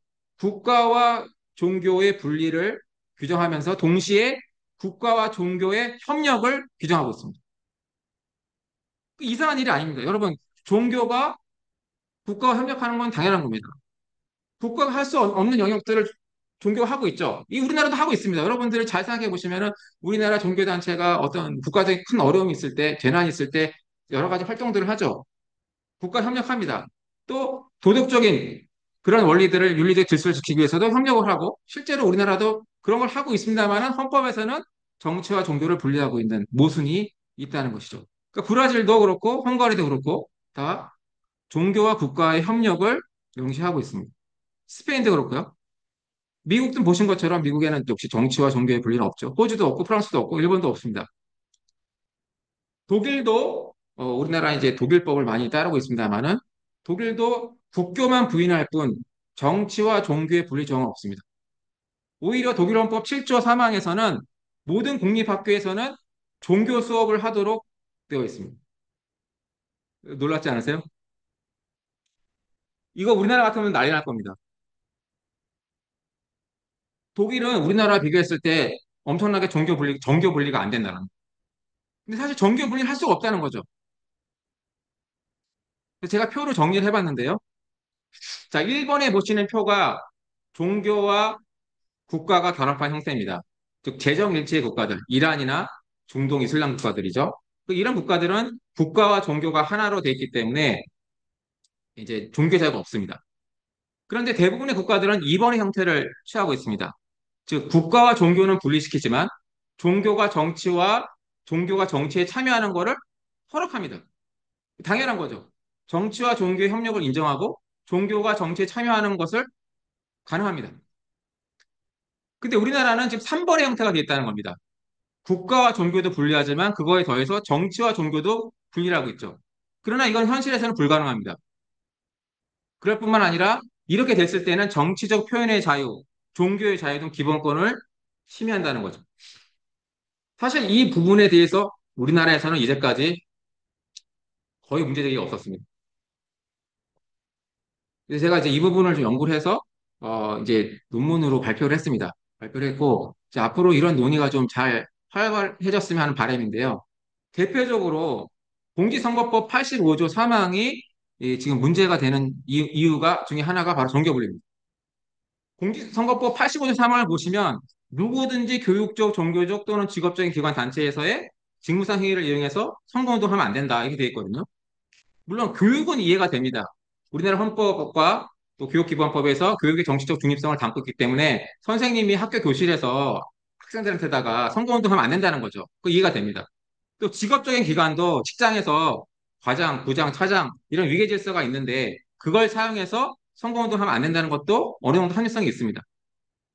국가와 종교의 분리를 규정하면서 동시에 국가와 종교의 협력을 규정하고 있습니다. 이상한 일이 아닙니다. 여러분, 종교가 국가와 협력하는 건 당연한 겁니다. 국가가 할 수 없는 영역들을 종교가 하고 있죠. 이 우리나라도 하고 있습니다. 여러분들 잘 생각해 보시면은 우리나라 종교단체가 어떤 국가적인 큰 어려움이 있을 때, 재난이 있을 때 여러 가지 활동들을 하죠. 국가 협력합니다. 또 도덕적인 그런 원리들을 윤리적 질서를 지키기 위해서도 협력을 하고 실제로 우리나라도 그런 걸 하고 있습니다만은 헌법에서는 정치와 종교를 분리하고 있는 모순이 있다는 것이죠. 그러니까 브라질도 그렇고 헝가리도 그렇고 다 종교와 국가의 협력을 명시하고 있습니다. 스페인도 그렇고요. 미국도 보신 것처럼 미국에는 역시 정치와 종교의 분리는 없죠. 호주도 없고 프랑스도 없고 일본도 없습니다. 독일도 우리나라 이제 독일법을 많이 따르고 있습니다만은 독일도 국교만 부인할 뿐 정치와 종교의 분리 정은 없습니다. 오히려 독일 헌법 7조 3항에서는 모든 공립학교에서는 종교 수업을 하도록 되어 있습니다. 놀랍지 않으세요? 이거 우리나라 같으면 난리 날 겁니다. 독일은 우리나라 비교했을 때 엄청나게 정교 분리가 안 된다는 거예요. 근데 사실 정교 분리를 할 수가 없다는 거죠. 그래서 제가 표로 정리를 해봤는데요. 자, 1번에 보시는 표가 종교와 국가가 결합한 형태입니다. 즉, 재정일치의 국가들, 이란이나 중동 이슬람 국가들이죠. 이런 국가들은 국가와 종교가 하나로 돼 있기 때문에 이제 종교제가 없습니다. 그런데 대부분의 국가들은 2번의 형태를 취하고 있습니다. 즉, 국가와 종교는 분리시키지만 종교가 정치에 참여하는 것을 허락합니다. 당연한 거죠. 정치와 종교의 협력을 인정하고 종교가 정치에 참여하는 것을 가능합니다. 근데 우리나라는 지금 3번의 형태가 되어 있다는 겁니다. 국가와 종교도 분리하지만 그거에 더해서 정치와 종교도 분리하고 있죠. 그러나 이건 현실에서는 불가능합니다. 그럴 뿐만 아니라 이렇게 됐을 때는 정치적 표현의 자유, 종교의 자유 등 기본권을 침해한다는 거죠. 사실 이 부분에 대해서 우리나라에서는 이제까지 거의 문제제기가 없었습니다. 그래서 제가 이제 이 부분을 좀 연구를 해서 이제 논문으로 발표를 했습니다. 발표를 했고 이제 앞으로 이런 논의가 좀 잘 활발해졌으면 하는 바람인데요. 대표적으로 공직선거법 85조 3항이 지금 문제가 되는 이유가 중에 하나가 바로 종교분리입니다. 공직선거법 85조 3항을 보시면 누구든지 교육적, 종교적 또는 직업적인 기관 단체에서의 직무상 행위를 이용해서 선거운동하면 안 된다 이렇게 되어 있거든요. 물론 교육은 이해가 됩니다. 우리나라 헌법과 또 교육기본법에서 교육의 정치적 중립성을 담고 있기 때문에 선생님이 학교 교실에서 학생들한테다가 선거운동하면 안 된다는 거죠. 그 이해가 됩니다. 또 직업적인 기관도 직장에서 과장, 부장, 차장 이런 위계 질서가 있는데 그걸 사용해서 선거운동하면 안 된다는 것도 어느 정도 합리성이 있습니다.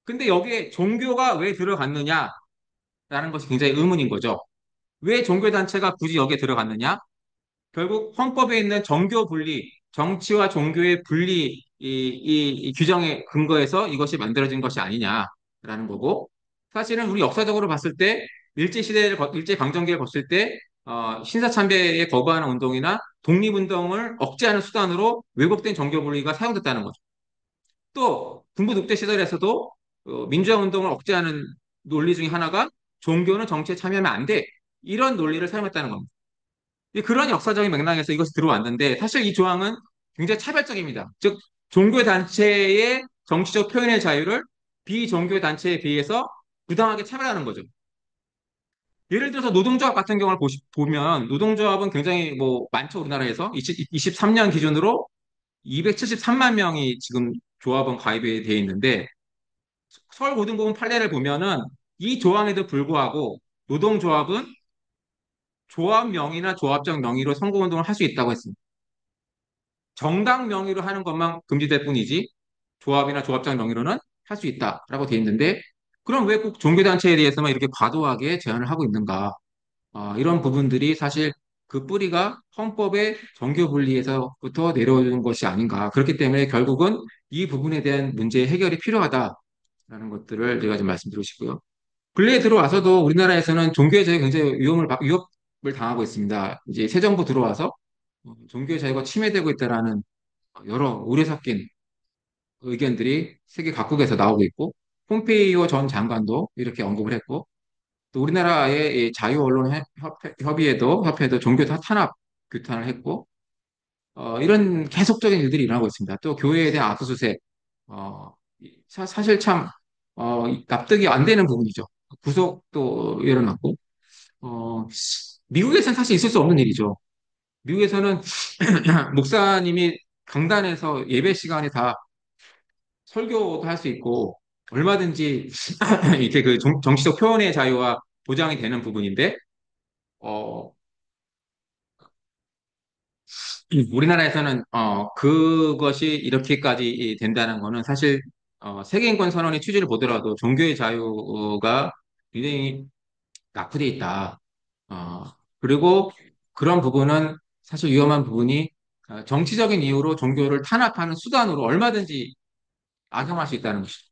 근데 여기에 종교가 왜 들어갔느냐라는 것이 굉장히 의문인 거죠. 왜 종교단체가 굳이 여기에 들어갔느냐? 결국 헌법에 있는 정교 분리, 정치와 종교의 분리 이 규정의 근거에서 이것이 만들어진 것이 아니냐라는 거고 사실은 우리 역사적으로 봤을 때 일제강점기를 거칠 때 신사참배에 거부하는 운동이나 독립운동을 억제하는 수단으로 왜곡된 정교 분리가 사용됐다는 거죠. 또 군부 독재 시절에서도 민주화 운동을 억제하는 논리 중에 하나가 종교는 정치에 참여하면 안 돼. 이런 논리를 사용했다는 겁니다. 그런 역사적인 맥락에서 이것이 들어왔는데 사실 이 조항은 굉장히 차별적입니다. 즉 종교 단체의 정치적 표현의 자유를 비종교 단체에 비해서 부당하게 차별하는 거죠. 예를 들어서 노동조합 같은 경우를 보면 노동조합은 굉장히 뭐 많죠. 우리나라에서 23년 기준으로 273만 명이 지금 조합원 가입이 되어 있는데 서울고등법원 판례를 보면은 이 조항에도 불구하고 노동조합은 조합 명의나 조합적 명의로 선거운동을 할 수 있다고 했습니다. 정당 명의로 하는 것만 금지될 뿐이지 조합이나 조합장 명의로는 할 수 있다라고 돼 있는데 그럼 왜 꼭 종교단체에 대해서만 이렇게 과도하게 제한을 하고 있는가? 이런 부분들이 사실 그 뿌리가 헌법의 정교 분리에서부터 내려오는 것이 아닌가. 그렇기 때문에 결국은 이 부분에 대한 문제 해결이 필요하다라는 것들을 제가 좀 말씀드리고 싶고요. 근래에 들어와서도 우리나라에서는 종교의 자유가 굉장히 위협을 당하고 있습니다. 이제 새 정부 들어와서 종교의 자유가 침해되고 있다라는 여러 우려 섞인 의견들이 세계 각국에서 나오고 있고 폼페이오 전 장관도 이렇게 언급을 했고 또 우리나라의 이 협회도 종교 탄압 규탄을 했고 이런 계속적인 일들이 일어나고 있습니다. 또 교회에 대한 압수수색 사실 참 납득이 안 되는 부분이죠. 구속도 일어났고 어, 미국에서는 사실 있을 수 없는 일이죠. 미국에서는 목사님이 강단에서 예배 시간에 다 설교도 할 수 있고 얼마든지 이렇게 그 정치적 표현의 자유와 보장이 되는 부분인데 어, 우리나라에서는 그것이 이렇게까지 된다는 거는 사실 세계인권 선언의 취지를 보더라도 종교의 자유가 굉장히 낙후돼 있다. 어, 그리고 그런 부분은 사실 위험한 부분이 정치적인 이유로 종교를 탄압하는 수단으로 얼마든지 악용할 수 있다는 것이죠.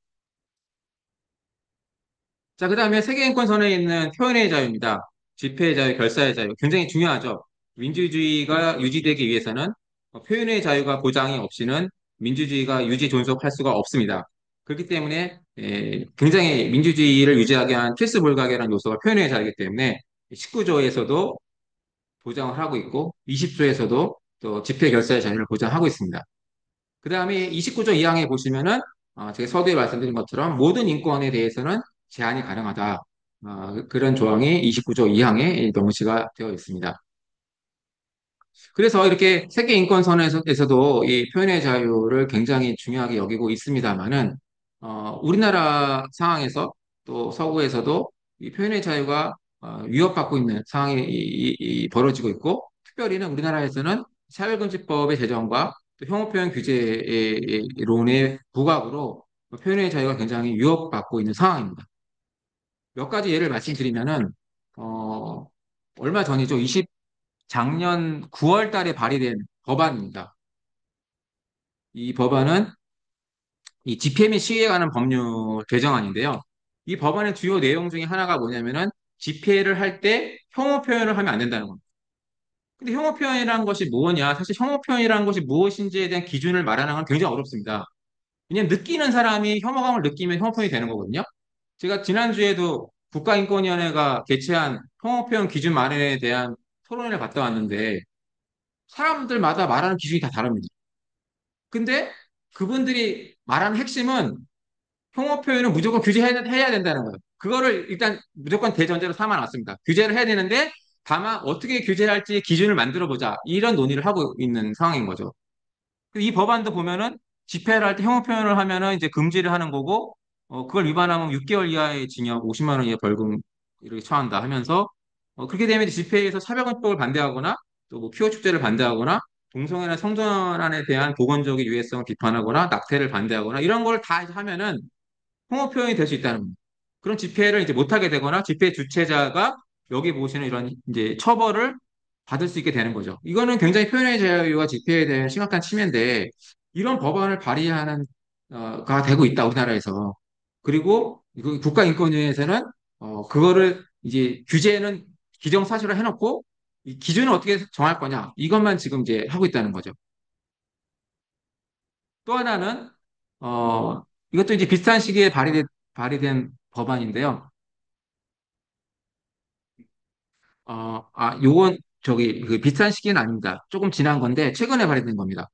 자, 그 다음에 세계인권선언에 있는 표현의 자유입니다. 집회의 자유, 결사의 자유. 굉장히 중요하죠. 민주주의가 유지되기 위해서는 표현의 자유가 보장이 없이는 민주주의가 유지 존속할 수가 없습니다. 그렇기 때문에 굉장히 민주주의를 유지하게 한 필수 불가결한 요소가 표현의 자유이기 때문에 19조에서도 보장을 하고 있고 20조에서도 또 집회 결사의 자유를 보장하고 있습니다. 그 다음에 29조 2항에 보시면은 제가 서두에 말씀드린 것처럼 모든 인권에 대해서는 제한이 가능하다. 그런 조항이 29조 2항에 명시가 되어 있습니다. 그래서 이렇게 세계인권선언에서도 이 표현의 자유를 굉장히 중요하게 여기고 있습니다만은 우리나라 상황에서 또 서구에서도 이 표현의 자유가 위협받고 있는 상황이 벌어지고 있고 특별히는 우리나라에서는 차별금지법의 제정과 또 혐오표현 규제론의 부각으로 표현의 자유가 굉장히 위협받고 있는 상황입니다. 몇 가지 예를 말씀드리면은 어, 얼마 전이죠. 작년 9월 달에 발의된 법안입니다. 이 법안은 이 집회 및 시위에 관한 법률 개정안인데요. 이 법안의 주요 내용 중에 하나가 뭐냐면은 집회를 할 때 혐오 표현을 하면 안 된다는 겁니다. 근데 혐오 표현이라는 것이 뭐냐? 사실 혐오 표현이라는 것이 무엇인지에 대한 기준을 말하는 건 굉장히 어렵습니다. 왜냐하면 느끼는 사람이 혐오감을 느끼면 혐오 표현이 되는 거거든요. 제가 지난주에도 국가인권위원회가 개최한 혐오 표현 기준 마련에 대한 토론회를 갔다 왔는데 사람들마다 말하는 기준이 다 다릅니다. 근데 그분들이 말하는 핵심은 혐오 표현은 무조건 규제해야 된다는 거예요. 그거를 일단 무조건 대전제로 삼아놨습니다. 규제를 해야 되는데 다만 어떻게 규제할지 기준을 만들어 보자. 이런 논의를 하고 있는 상황인 거죠. 이 법안도 보면은 집회를 할 때 혐오 표현을 하면은 이제 금지를 하는 거고 그걸 위반하면 6개월 이하의 징역, 50만 원 이하의 벌금 이렇게 처한다 하면서 그렇게 되면 이제 집회에서 차별금지법을 반대하거나 또 뭐 퀴어 축제를 반대하거나 동성애나 성전환에 대한 보건적인 유해성을 비판하거나 낙태를 반대하거나 이런 걸 다 하면은 혐오 표현이 될 수 있다는 겁니다. 그런 집회를 이제 못하게 되거나 집회 주최자가 여기 보시는 이런 이제 처벌을 받을 수 있게 되는 거죠. 이거는 굉장히 표현의 자유와 집회에 대한 심각한 침해인데 이런 법안을 발의하는 가 되고 있다 우리나라에서. 그리고 그 국가인권위에서는 그거를 이제 규제는 기정사실로 해놓고 이 기준을 어떻게 정할 거냐 이것만 지금 이제 하고 있다는 거죠. 또 하나는 이것도 이제 비슷한 시기에 발의된 법안인데요. 요건 저기 그 비슷한 시기는 아닙니다. 조금 지난 건데 최근에 발의된 겁니다.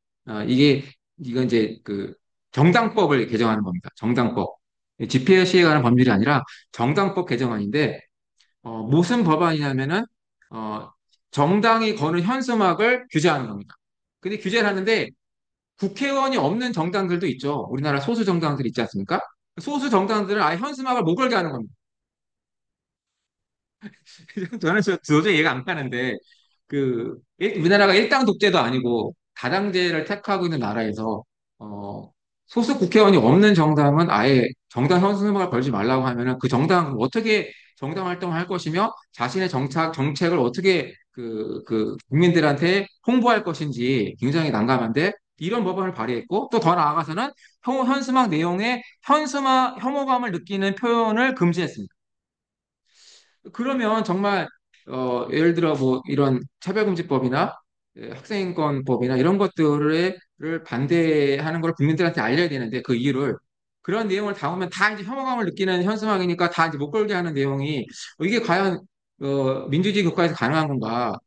이건 이제 그 정당법을 개정하는 겁니다. 정당법. 집회 시에 관한 법률이 아니라 정당법 개정안인데 무슨 법안이냐면은 어, 정당이 거는 현수막을 규제하는 겁니다. 근데 규제를 하는데 국회의원이 없는 정당들도 있죠. 우리나라 소수 정당들 있지 않습니까? 소수 정당들은 아예 현수막을 못 걸게 하는 겁니다. 저는 도저히 이해가 안 가는데, 우리나라가 일당 독재도 아니고 다당제를 택하고 있는 나라에서, 어, 소수 국회의원이 없는 정당은 아예 정당 현수막을 걸지 말라고 하면은 그 정당은 어떻게 정당 활동을 할 것이며 자신의 정책을 어떻게 국민들한테 홍보할 것인지 굉장히 난감한데, 이런 법안을 발의했고, 또 더 나아가서는 현수막 내용에 혐오감을 느끼는 표현을 금지했습니다. 그러면 정말 예를 들어 뭐 이런 차별금지법이나 학생인권법이나 이런 것들을 반대하는 걸 국민들한테 알려야 되는데 그 이유를 그런 내용을 담으면 다 이제 혐오감을 느끼는 현수막이니까 다 이제 못 걸게 하는 내용이 이게 과연 민주주의 국가에서 가능한 건가?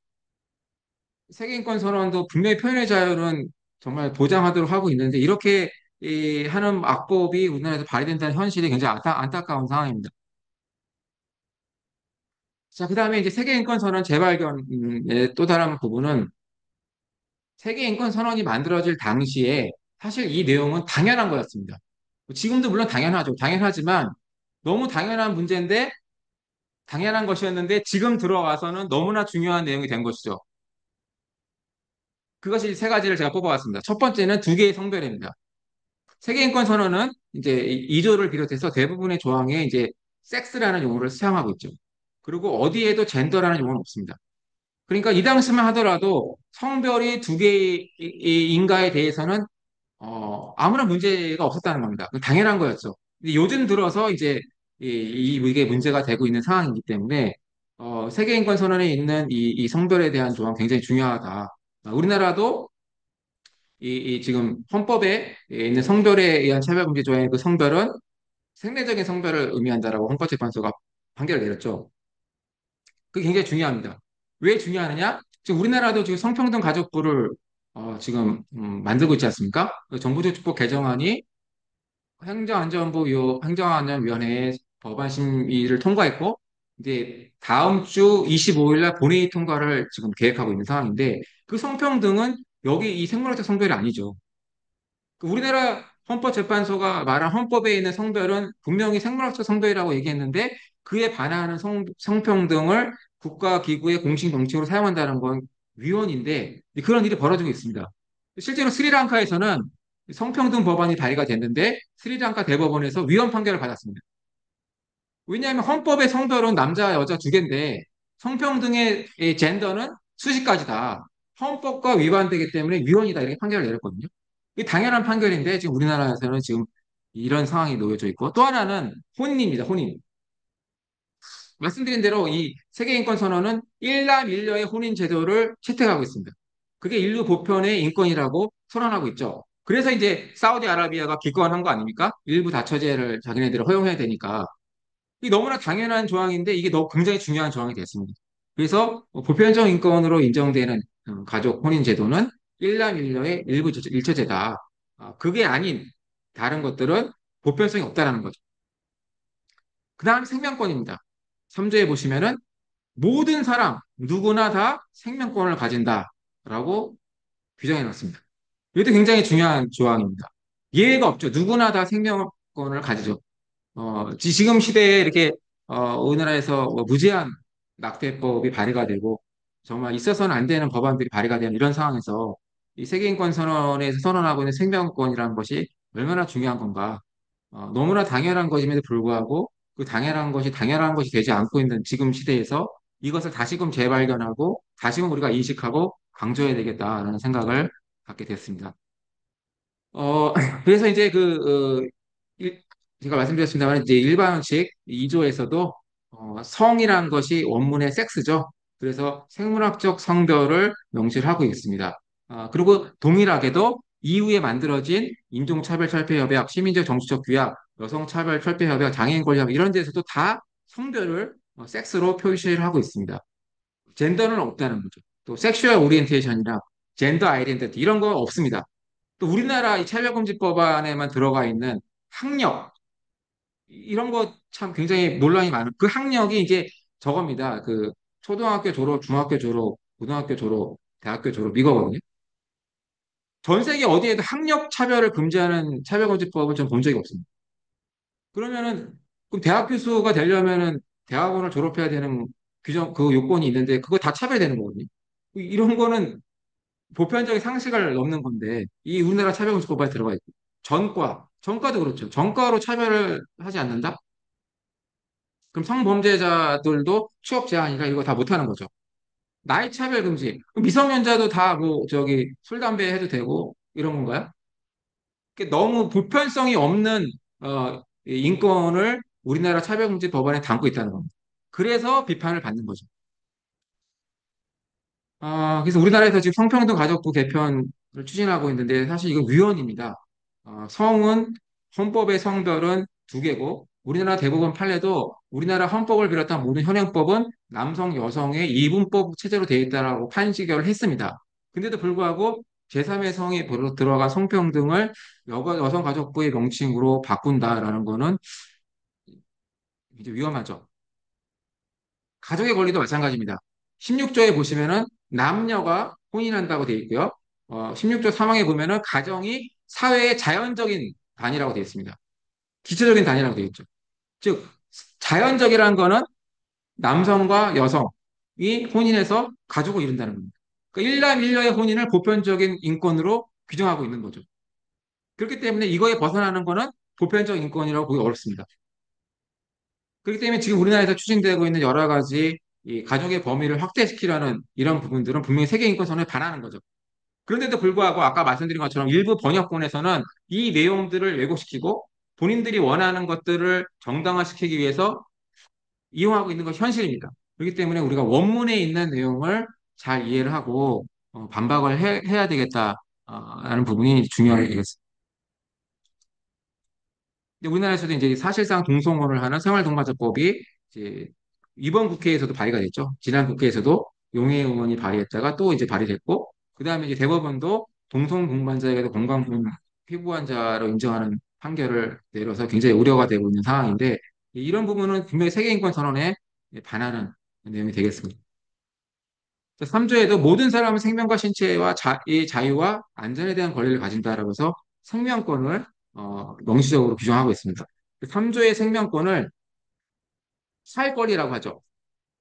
세계인권 선언도 분명히 표현의 자유는 정말 보장하도록 하고 있는데 이렇게 하는 악법이 우리나라에서 발휘된다는 현실이 굉장히 안타까운 상황입니다. 자, 그 다음에 이제 세계인권선언 재발견의 또 다른 부분은 세계인권선언이 만들어질 당시에 사실 이 내용은 당연한 거였습니다. 지금도 물론 당연하죠. 당연하지만 너무 당연한 문제인데 당연한 것이었는데 지금 들어와서는 너무나 중요한 내용이 된 것이죠. 그것이 세 가지를 제가 뽑아왔습니다. 첫 번째는 두 개의 성별입니다. 세계인권 선언은 이제 2조를 비롯해서 대부분의 조항에 이제 섹스라는 용어를 사용하고 있죠. 그리고 어디에도 젠더라는 용어는 없습니다. 그러니까 이 당시만 하더라도 성별이 두 개인가에 대해서는 아무런 문제가 없었다는 겁니다. 당연한 거였죠. 근데 요즘 들어서 이제 이게 문제가 되고 있는 상황이기 때문에 세계인권 선언에 있는 이 성별에 대한 조항 굉장히 중요하다. 우리나라도 이 지금 헌법에 있는 성별에 의한 차별금지 조항의 그 성별은 생리적인 성별을 의미한다라고 헌법재판소가 판결을 내렸죠. 그게 굉장히 중요합니다. 왜 중요하느냐? 지금 우리나라도 지금 성평등 가족부를 지금 만들고 있지 않습니까? 그 정부조직법 개정안이 행정안전위원회의 법안 심의를 통과했고, 이제 다음 주 25일 날 본회의 통과를 지금 계획하고 있는 상황인데, 그 성평등은 여기 이 생물학적 성별이 아니죠. 그 우리나라 헌법재판소가 말한 헌법에 있는 성별은 분명히 생물학적 성별이라고 얘기했는데 그에 반하는 성평등을 국가기구의 공식 명칭으로 사용한다는 건 위헌인데 그런 일이 벌어지고 있습니다. 실제로 스리랑카에서는 성평등 법안이 발의가 됐는데 스리랑카 대법원에서 위헌 판결을 받았습니다. 왜냐하면 헌법의 성별은 남자, 여자 두 개인데 성평등의 젠더는 수십 가지다. 헌법과 위반되기 때문에 위헌이다. 이렇게 판결을 내렸거든요. 이게 당연한 판결인데 지금 우리나라에서는 지금 이런 상황이 놓여져 있고 또 하나는 혼인입니다. 혼인. 말씀드린 대로 이 세계인권선언은 일남일녀의 혼인 제도를 채택하고 있습니다. 그게 인류 보편의 인권이라고 선언하고 있죠. 그래서 이제 사우디아라비아가 기권한 거 아닙니까? 일부 다처제를 자기네들이 허용해야 되니까. 이게 너무나 당연한 조항인데 이게 너무 굉장히 중요한 조항이 됐습니다. 그래서 보편적 인권으로 인정되는 가족 혼인 제도는 일남일녀의 일처제다. 그게 아닌 다른 것들은 보편성이 없다라는 거죠. 그 다음 생명권입니다. 3조에 보시면은 모든 사람 누구나 다 생명권을 가진다라고 규정해 놨습니다. 이것도 굉장히 중요한 조항입니다. 예외가 없죠. 누구나 다 생명권을 가지죠. 지금 시대에 이렇게 우리나라에서 뭐 무제한 낙태법이 발의가 되고 정말 있어서는 안 되는 법안들이 발의가 되는 이런 상황에서 이 세계인권 선언에서 선언하고 있는 생명권이라는 것이 얼마나 중요한 건가. 너무나 당연한 것임에도 불구하고 그 당연한 것이 되지 않고 있는 지금 시대에서 이것을 다시금 재발견하고 다시금 우리가 인식하고 강조해야 되겠다라는 생각을 갖게 됐습니다. 어, 그래서 이제 일- 제가 말씀드렸습니다만, 이제 일반식 2조에서도, 성이란 것이 원문의 섹스죠. 그래서 생물학적 성별을 명시를 하고 있습니다. 그리고 동일하게도 이후에 만들어진 인종차별철폐협약, 시민적 정치적 규약, 여성차별철폐협약, 장애인권리협약 이런 데서도 다 성별을 섹스로 표시를 하고 있습니다. 젠더는 없다는 거죠. 또 섹슈얼 오리엔테이션이나 젠더 아이덴티티 이런 거 없습니다. 또 우리나라 이 차별금지법안에만 들어가 있는 학력 이런 거 참 굉장히 논란이 많은 그 학력이 이제 저겁니다. 그 초등학교 졸업, 중학교 졸업, 고등학교 졸업, 대학교 졸업 이거거든요. 전 세계 어디에도 학력 차별을 금지하는 차별금지법은 전 본 적이 없습니다. 그러면은 그럼 대학 교수가 되려면은 대학원을 졸업해야 되는 규정 그 요건이 있는데 그거 다 차별되는 거거든요. 이런 거는 보편적인 상식을 넘는 건데 이 우리나라 차별금지법에 들어가 있고 전과도 그렇죠. 전과로 차별을 하지 않는다? 그럼 성범죄자들도 취업 제한이나 이거 다 못하는 거죠. 나이 차별 금지. 그럼 미성년자도 다 뭐 저기 술 담배 해도 되고 이런 건가요? 너무 보편성이 없는 이 인권을 우리나라 차별금지 법안에 담고 있다는 겁니다. 그래서 비판을 받는 거죠. 그래서 우리나라에서 지금 성평등 가족부 개편을 추진하고 있는데 사실 이거 위헌입니다. 성은 헌법의 성별은 두 개고 우리나라 대법원 판례도 우리나라 헌법을 비롯한 모든 현행법은 남성, 여성의 이분법 체제로 되어 있다라고 판시결을 했습니다. 근데도 불구하고 제3의 성이 들어간 성평등을 여성가족부의 명칭으로 바꾼다라는 거는 이제 위험하죠. 가족의 권리도 마찬가지입니다. 16조에 보시면은 남녀가 혼인한다고 되어 있고요. 16조 3항에 보면은 가정이 사회의 자연적인 단위라고 되어 있습니다. 기초적인 단위라고 되어 있죠. 즉, 자연적이라는 거는 남성과 여성이 혼인해서 가족을 이룬다는 겁니다. 그러니까 일남일녀의 혼인을 보편적인 인권으로 규정하고 있는 거죠. 그렇기 때문에 이거에 벗어나는 거는 보편적 인권이라고 보기 어렵습니다. 그렇기 때문에 지금 우리나라에서 추진되고 있는 여러 가지 이 가족의 범위를 확대시키려는 이런 부분들은 분명히 세계인권선언에 반하는 거죠. 그런데도 불구하고 아까 말씀드린 것처럼 일부 번역본에서는 이 내용들을 왜곡시키고 본인들이 원하는 것들을 정당화시키기 위해서 이용하고 있는 것이 현실입니다. 그렇기 때문에 우리가 원문에 있는 내용을 잘 이해를 하고 반박을 해야 되겠다라는 부분이 중요하겠습니다. 근데 우리나라에서도 이제 사실상 동성혼을 하는 생활동반자법이 이제 이번 국회에서도 발의가 됐죠. 지난 국회에서도 용해 의원이 발의했다가 또 이제 발의됐고, 그 다음에 이제 대법원도 동성 동반자에게도 건강보험 피부환자로 인정하는 판결을 내려서 굉장히 우려가 되고 있는 상황인데, 이런 부분은 분명히 세계인권선언에 반하는 내용이 되겠습니다. 3조에도 모든 사람은 생명과 신체와 의 자유와 안전에 대한 권리를 가진다라고 해서 생명권을 명시적으로 규정하고 있습니다. 3조의 생명권을 살 권리라고 하죠.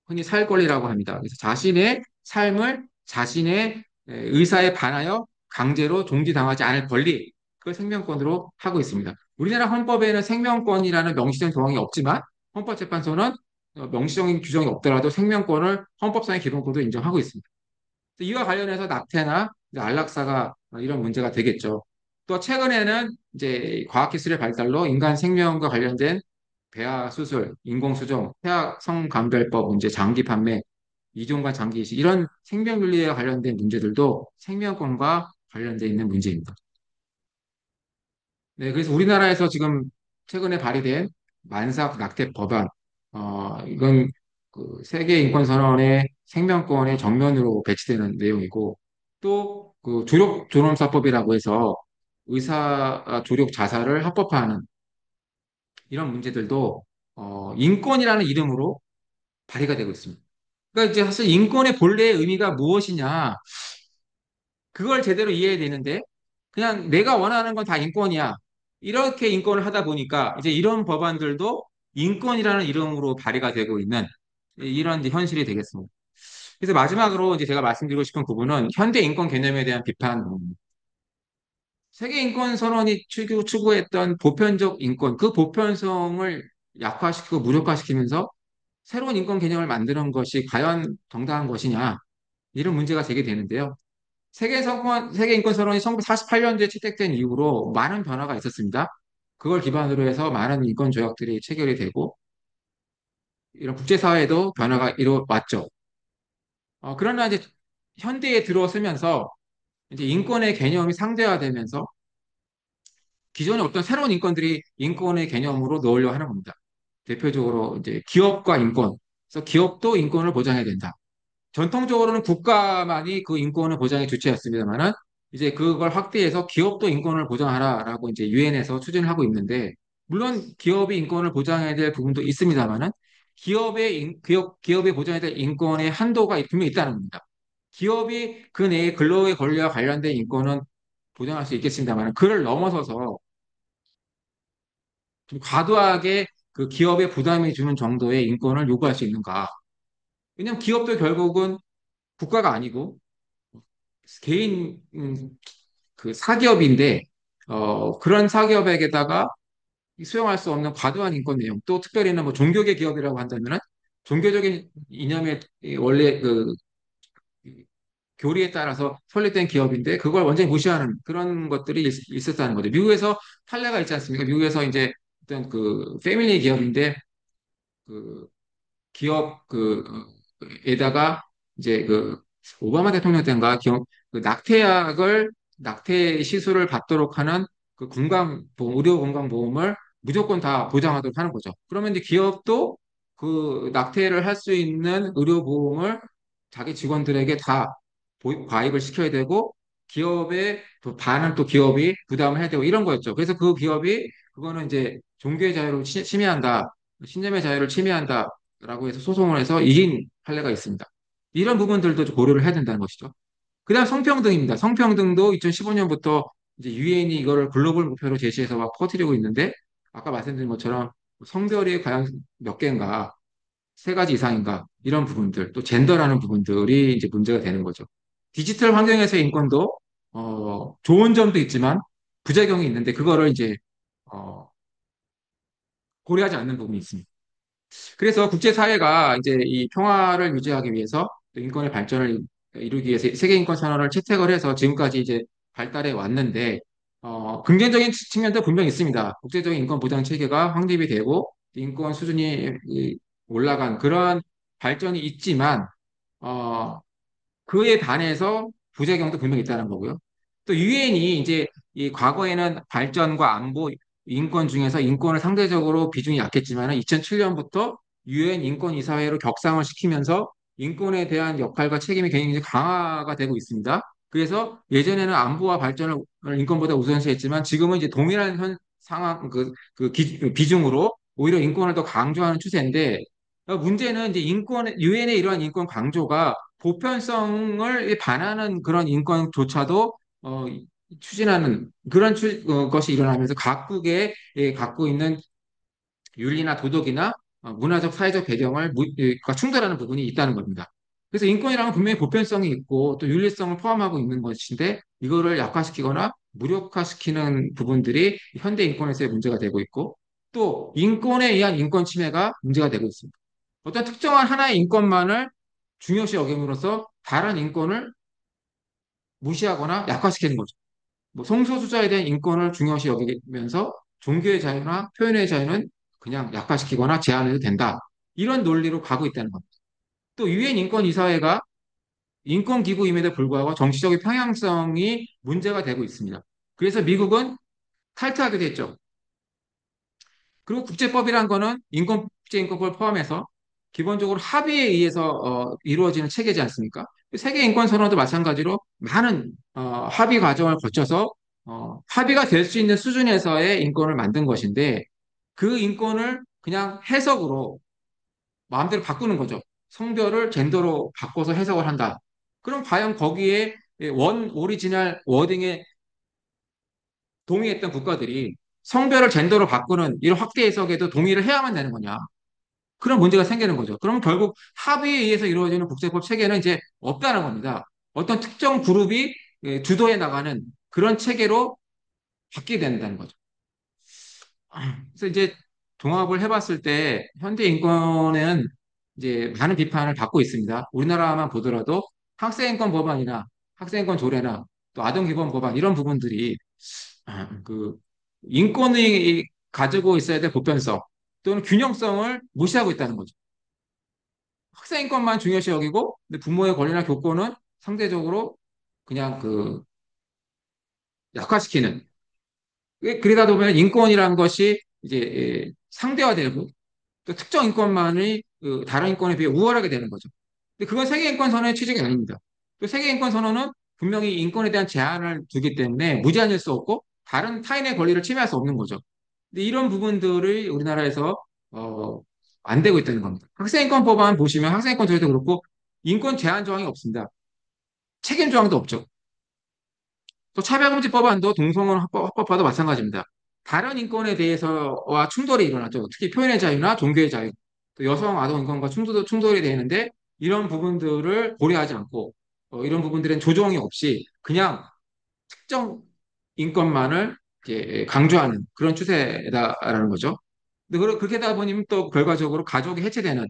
흔히 살 권리라고 합니다. 그래서 자신의 삶을 자신의 의사에 반하여 강제로 종지당하지 않을 권리, 그걸 생명권으로 하고 있습니다. 우리나라 헌법에는 생명권이라는 명시된 조항이 없지만 헌법재판소는 명시적인 규정이 없더라도 생명권을 헌법상의 기본권으로 인정하고 있습니다. 이와 관련해서 낙태나 이제 안락사가 이런 문제가 되겠죠. 또 최근에는 이제 과학기술의 발달로 인간 생명과 관련된 배아 수술, 인공수정, 태아 성감별법 문제, 장기 판매, 이종과 장기 이식 이런 생명윤리에 관련된 문제들도 생명권과 관련돼 있는 문제입니다. 네, 그래서 우리나라에서 지금 최근에 발의된 만삭 낙태 법안, 이건 그 세계 인권선언의 생명권의 정면으로 배치되는 내용이고, 또 그 조력 존엄사법이라고 해서 의사 조력 자살을 합법화하는 이런 문제들도 인권이라는 이름으로 발의가 되고 있습니다. 그러니까 이제 사실 인권의 본래의 의미가 무엇이냐, 그걸 제대로 이해해야 되는데 그냥 내가 원하는 건 다 인권이야. 이렇게 인권을 하다 보니까 이제 이런 법안들도 인권이라는 이름으로 발의가 되고 있는 이런 이제 현실이 되겠습니다. 그래서 마지막으로 이제 제가 말씀드리고 싶은 부분은 현대 인권 개념에 대한 비판. 세계 인권 선언이 추구했던 보편적 인권, 그 보편성을 약화시키고 무력화시키면서 새로운 인권 개념을 만드는 것이 과연 정당한 것이냐, 이런 문제가 제기되는데요. 세계 인권 선언이 1948년도에 채택된 이후로 많은 변화가 있었습니다. 그걸 기반으로 해서 많은 인권 조약들이 체결이 되고 이런 국제사회에도 변화가 이루어왔죠. 그러나 이제 현대에 들어서면서 이제 인권의 개념이 상대화되면서 기존의 어떤 새로운 인권들이 인권의 개념으로 넣으려 하는 겁니다. 대표적으로 이제 기업과 인권. 그래서 기업도 인권을 보장해야 된다. 전통적으로는 국가만이 그 인권을 보장의 주체였습니다만은 이제 그걸 확대해서 기업도 인권을 보장하라라고 이제 유엔에서 추진을 하고 있는데 물론 기업이 인권을 보장해야 될 부분도 있습니다만은 기업이 보장해야 될 인권의 한도가 분명히 있다는 겁니다. 기업이 그 내에 근로의 권리와 관련된 인권은 보장할 수 있겠습니다만 그를 넘어서서 좀 과도하게 그 기업에 부담이 주는 정도의 인권을 요구할 수 있는가? 왜냐하면 기업도 결국은 국가가 아니고 개인 그 사기업인데 그런 사기업에게다가 수용할 수 없는 과도한 인권 내용 또 특별히는 뭐 종교계 기업이라고 한다면은 종교적인 이념의 원래 그 교리에 따라서 설립된 기업인데 그걸 완전히 무시하는 그런 것들이 있었다는 거죠. 미국에서 판례가 있지 않습니까? 미국에서 이제 어떤 그 패밀리 기업인데 그 기업 에다가 이제 그 오바마 대통령 때인가 기업 그 낙태 시술을 받도록 하는 그 건강보험 의료 건강보험을 무조건 다 보장하도록 하는 거죠. 그러면 이제 기업도 그 낙태를 할 수 있는 의료보험을 자기 직원들에게 다 가입을 시켜야 되고 기업의 또 반은 또 기업이 부담을 해야 되고 이런 거였죠. 그래서 그 기업이 그거는 이제 종교의 자유를 침해한다, 신념의 자유를 침해한다라고 해서 소송을 해서 이긴 판례가 있습니다. 이런 부분들도 좀 고려를 해야 된다는 것이죠. 그다음 성평등입니다. 성평등도 2015년부터 이제 유엔이 이거를 글로벌 목표로 제시해서 막 퍼뜨리고 있는데 아까 말씀드린 것처럼 성별이 과연 몇 개인가, 세 가지 이상인가 이런 부분들 또 젠더라는 부분들이 이제 문제가 되는 거죠. 디지털 환경에서의 인권도 좋은 점도 있지만 부작용이 있는데 그거를 이제 어, 고려하지 않는 부분이 있습니다. 그래서 국제사회가 이제 이 평화를 유지하기 위해서 또 인권의 발전을 이루기 위해서 세계인권선언을 채택을 해서 지금까지 이제 발달해 왔는데, 긍정적인 측면도 분명히 있습니다. 국제적인 인권 보장 체계가 확립이 되고, 인권 수준이 올라간 그러한 발전이 있지만, 어, 그에 반해서 부작용도 분명히 있다는 거고요. 또 유엔이 이제 이 과거에는 발전과 안보, 인권 중에서 인권을 상대적으로 비중이 약했지만 2007년부터 유엔 인권이사회로 격상을 시키면서 인권에 대한 역할과 책임이 굉장히 강화가 되고 있습니다. 그래서 예전에는 안보와 발전을 인권보다 우선시했지만 지금은 이제 동일한 상황, 비중으로 오히려 인권을 더 강조하는 추세인데 문제는 이제 유엔의 이러한 인권 강조가 보편성을 반하는 그런 인권조차도 추진하는 그런 것이 일어나면서 각국의 갖고 있는 윤리나 도덕이나 문화적 사회적 배경을 충돌하는 부분이 있다는 겁니다. 그래서 인권이라는 건 분명히 보편성이 있고 또 윤리성을 포함하고 있는 것인데 이거를 약화시키거나 무력화시키는 부분들이 현대 인권에서의 문제가 되고 있고 또 인권에 의한 인권 침해가 문제가 되고 있습니다. 어떤 특정한 하나의 인권만을 중요시 여김으로써 다른 인권을 무시하거나 약화시키는 거죠. 뭐 성소수자에 대한 인권을 중요시 여기면서 종교의 자유나 표현의 자유는 그냥 약화시키거나 제한해도 된다. 이런 논리로 가고 있다는 겁니다. 또 유엔 인권이사회가 인권기구임에도 불구하고 정치적인 평양성이 문제가 되고 있습니다. 그래서 미국은 탈퇴하게 됐죠. 그리고 국제법이란 거는 국제인권법을 포함해서 기본적으로 합의에 의해서 이루어지는 체계지 않습니까? 세계인권선언도 마찬가지로 많은 합의 과정을 거쳐서 합의가 될 수 있는 수준에서의 인권을 만든 것인데 그 인권을 그냥 해석으로 마음대로 바꾸는 거죠. 성별을 젠더로 바꿔서 해석을 한다. 그럼 과연 거기에 원 오리지널 워딩에 동의했던 국가들이 성별을 젠더로 바꾸는 이런 확대 해석에도 동의를 해야만 되는 거냐? 그런 문제가 생기는 거죠. 그러면 결국 합의에 의해서 이루어지는 국제법 체계는 이제 없다는 겁니다. 어떤 특정 그룹이 주도해 나가는 그런 체계로 바뀌게 된다는 거죠. 그래서 이제 종합을 해봤을 때 현대 인권은 이제 많은 비판을 받고 있습니다. 우리나라만 보더라도 학생인권 법안이나 학생인권 조례나 또 아동기본 법안 이런 부분들이 그 인권이 가지고 있어야 될 보편성 또는 균형성을 무시하고 있다는 거죠. 학생 인권만 중요시 여기고 근데 부모의 권리나 교권은 상대적으로 그냥 약화시키는 그러다 보면 인권이란 것이 이제 상대화되고 또 특정 인권만이 다른 인권에 비해 우월하게 되는 거죠. 근데 그건 세계인권선언의 취지가 아닙니다. 또 세계인권선언은 분명히 인권에 대한 제한을 두기 때문에 무제한일 수 없고 다른 타인의 권리를 침해할 수 없는 거죠. 근데 이런 부분들이 우리나라에서 어, 안 되고 있다는 겁니다. 학생인권 법안 보시면 학생인권 조례도 그렇고 인권 제한 조항이 없습니다. 책임 조항도 없죠. 또 차별금지 법안도 동성혼 합법화도 마찬가지입니다. 다른 인권에 대해서와 충돌이 일어나죠. 특히 표현의 자유나 종교의 자유, 또 여성 아동 인권과 충돌이 되는데 이런 부분들을 고려하지 않고 이런 부분들은 조정이 없이 그냥 특정 인권만을 이제 강조하는 그런 추세다라는 거죠. 근데 그렇게 하다 보니 또 결과적으로 가족이 해체되는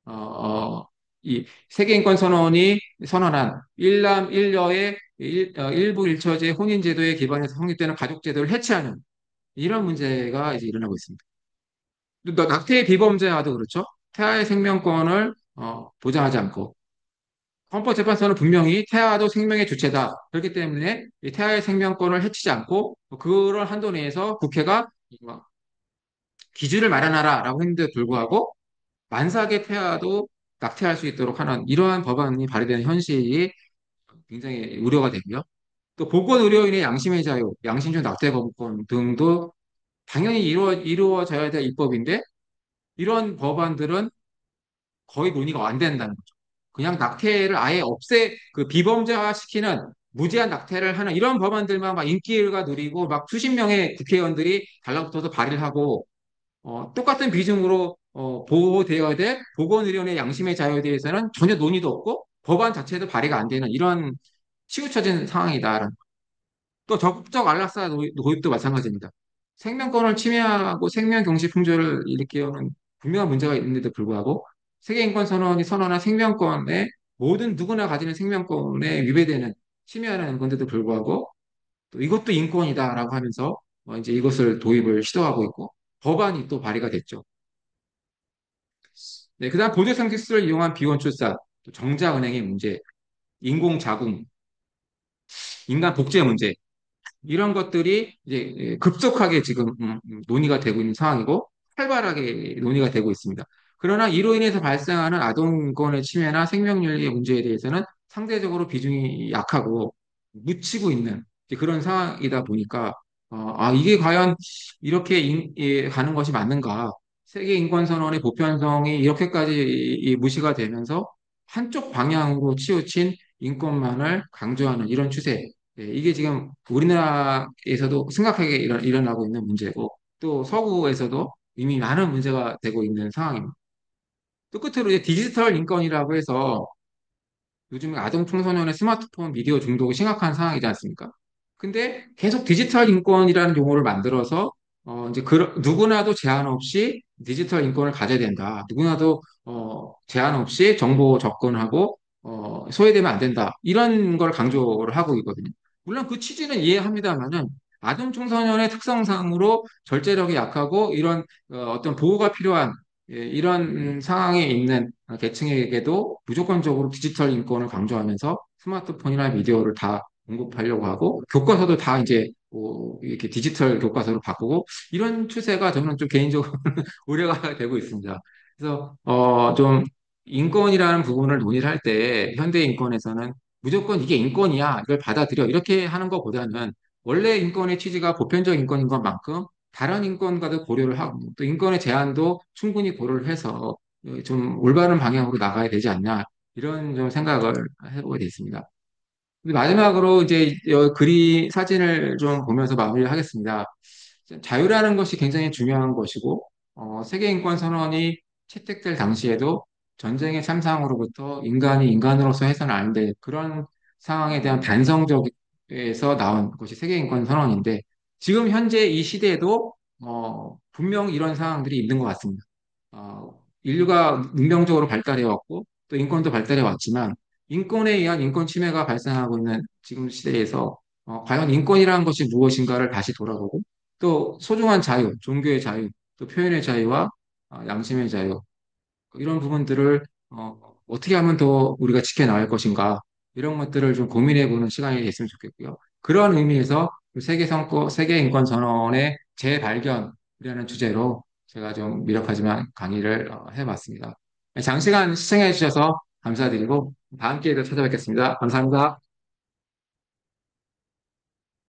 어, 어, 이 세계인권선언이 선언한 일남 일녀의 일부 일처제 혼인제도에 기반해서 성립되는 가족제도를 해체하는 이런 문제가 이제 일어나고 있습니다. 또 낙태의 비범죄와도 그렇죠. 태아의 생명권을 보장하지 않고 헌법재판소는 분명히 태아도 생명의 주체다. 그렇기 때문에 이 태아의 생명권을 해치지 않고 그런 한도 내에서 국회가 기준을 마련하라라고 했는데 불구하고 만삭의 태아도 낙태할 수 있도록 하는 이러한 법안이 발의되는 현실이 굉장히 우려가 되고요. 또 보건의료인의 양심의 자유, 양심적 낙태 거부권 등도 당연히 이루어져야 될 입법인데 이런 법안들은 거의 논의가 안 된다는 거죠. 그냥 낙태를 아예 비범죄화시키는 무제한 낙태를 하는 이런 법안들만 막 인기가 누리고 막 수십 명의 국회의원들이 달라붙어서 발의를 하고 똑같은 비중으로 보호되어야 될 보건의료인의 양심의 자유에 대해서는 전혀 논의도 없고 법안 자체도 발의가 안 되는 이런 치우쳐진 상황이다. 또 적극적 안락사 도입도 마찬가지입니다. 생명권을 침해하고 생명 경시 풍조를 일으키는 분명한 문제가 있는데도 불구하고 세계인권선언이 선언한 생명권에 모든 누구나 가지는 생명권에 위배되는 침해하는 건데도 불구하고 또 이것도 인권이다라고 하면서 이제 이것을 도입을 시도하고 있고 법안이 또 발의가 됐죠. 네, 그다음 보조성 기술을 이용한 비혼 출산, 또 정자은행의 문제, 인공자궁, 인간 복제 문제 이런 것들이 이제 급속하게 지금 논의가 되고 있는 상황이고 활발하게 논의가 되고 있습니다. 그러나 이로 인해서 발생하는 아동권의 침해나 생명윤리의 문제에 대해서는 상대적으로 비중이 약하고 묻히고 있는 이제 그런 상황이다 보니까 이게 과연 이렇게 가는 것이 맞는가? 세계인권선언의 보편성이 이렇게까지 무시가 되면서 한쪽 방향으로 치우친 인권만을 강조하는 이런 추세. 이게 지금 우리나라에서도 심각하게 일어나고 있는 문제고, 또 서구에서도 이미 많은 문제가 되고 있는 상황입니다. 또 끝으로 이제 디지털 인권이라고 해서 요즘 아동 청소년의 스마트폰 미디어 중독이 심각한 상황이지 않습니까? 근데 계속 디지털 인권이라는 용어를 만들어서 이제 누구나도 제한 없이 디지털 인권을 가져야 된다. 누구나도 제한 없이 정보 접근하고 소외되면 안 된다. 이런 걸 강조를 하고 있거든요. 물론 그 취지는 이해합니다만은 아동 청소년의 특성상으로 절제력이 약하고 이런 어떤 보호가 필요한 이런 상황에 있는 계층에게도 무조건적으로 디지털 인권을 강조하면서 스마트폰이나 미디어를 다 공급하려고 하고 교과서도 다 이제 이렇게 디지털 교과서로 바꾸고 이런 추세가 저는 좀 개인적으로 우려가 되고 있습니다. 그래서 좀 인권이라는 부분을 논의를 할 때 현대 인권에서는 무조건 이게 인권이야 이걸 받아들여 이렇게 하는 것보다는 원래 인권의 취지가 보편적 인권인 것만큼 다른 인권과도 고려를 하고 또 인권의 제한도 충분히 고려를 해서 좀 올바른 방향으로 나가야 되지 않냐 이런 좀 생각을 해보게 됐습니다. 마지막으로 이제 사진을 좀 보면서 마무리를 하겠습니다. 자유라는 것이 굉장히 중요한 것이고, 세계인권선언이 채택될 당시에도 전쟁의 참상으로부터 인간이 인간으로서 해서는 안 될 그런 상황에 대한 반성적에서 나온 것이 세계인권선언인데, 지금 현재 이 시대에도 분명 이런 상황들이 있는 것 같습니다. 인류가 문명적으로 발달해 왔고, 또 인권도 발달해 왔지만, 인권에 의한 인권 침해가 발생하고 있는 지금 시대에서 과연 인권이라는 것이 무엇인가를 다시 돌아보고 또 소중한 자유, 종교의 자유, 또 표현의 자유와 양심의 자유 이런 부분들을 어떻게 하면 더 우리가 지켜나갈 것인가 이런 것들을 좀 고민해보는 시간이 됐으면 좋겠고요. 그런 의미에서 세계 인권 선언의 재발견이라는 주제로 제가 좀 미력하지만 강의를 해봤습니다. 장시간 시청해 주셔서 감사드리고 다음 기회에 또 찾아뵙겠습니다. 감사합니다.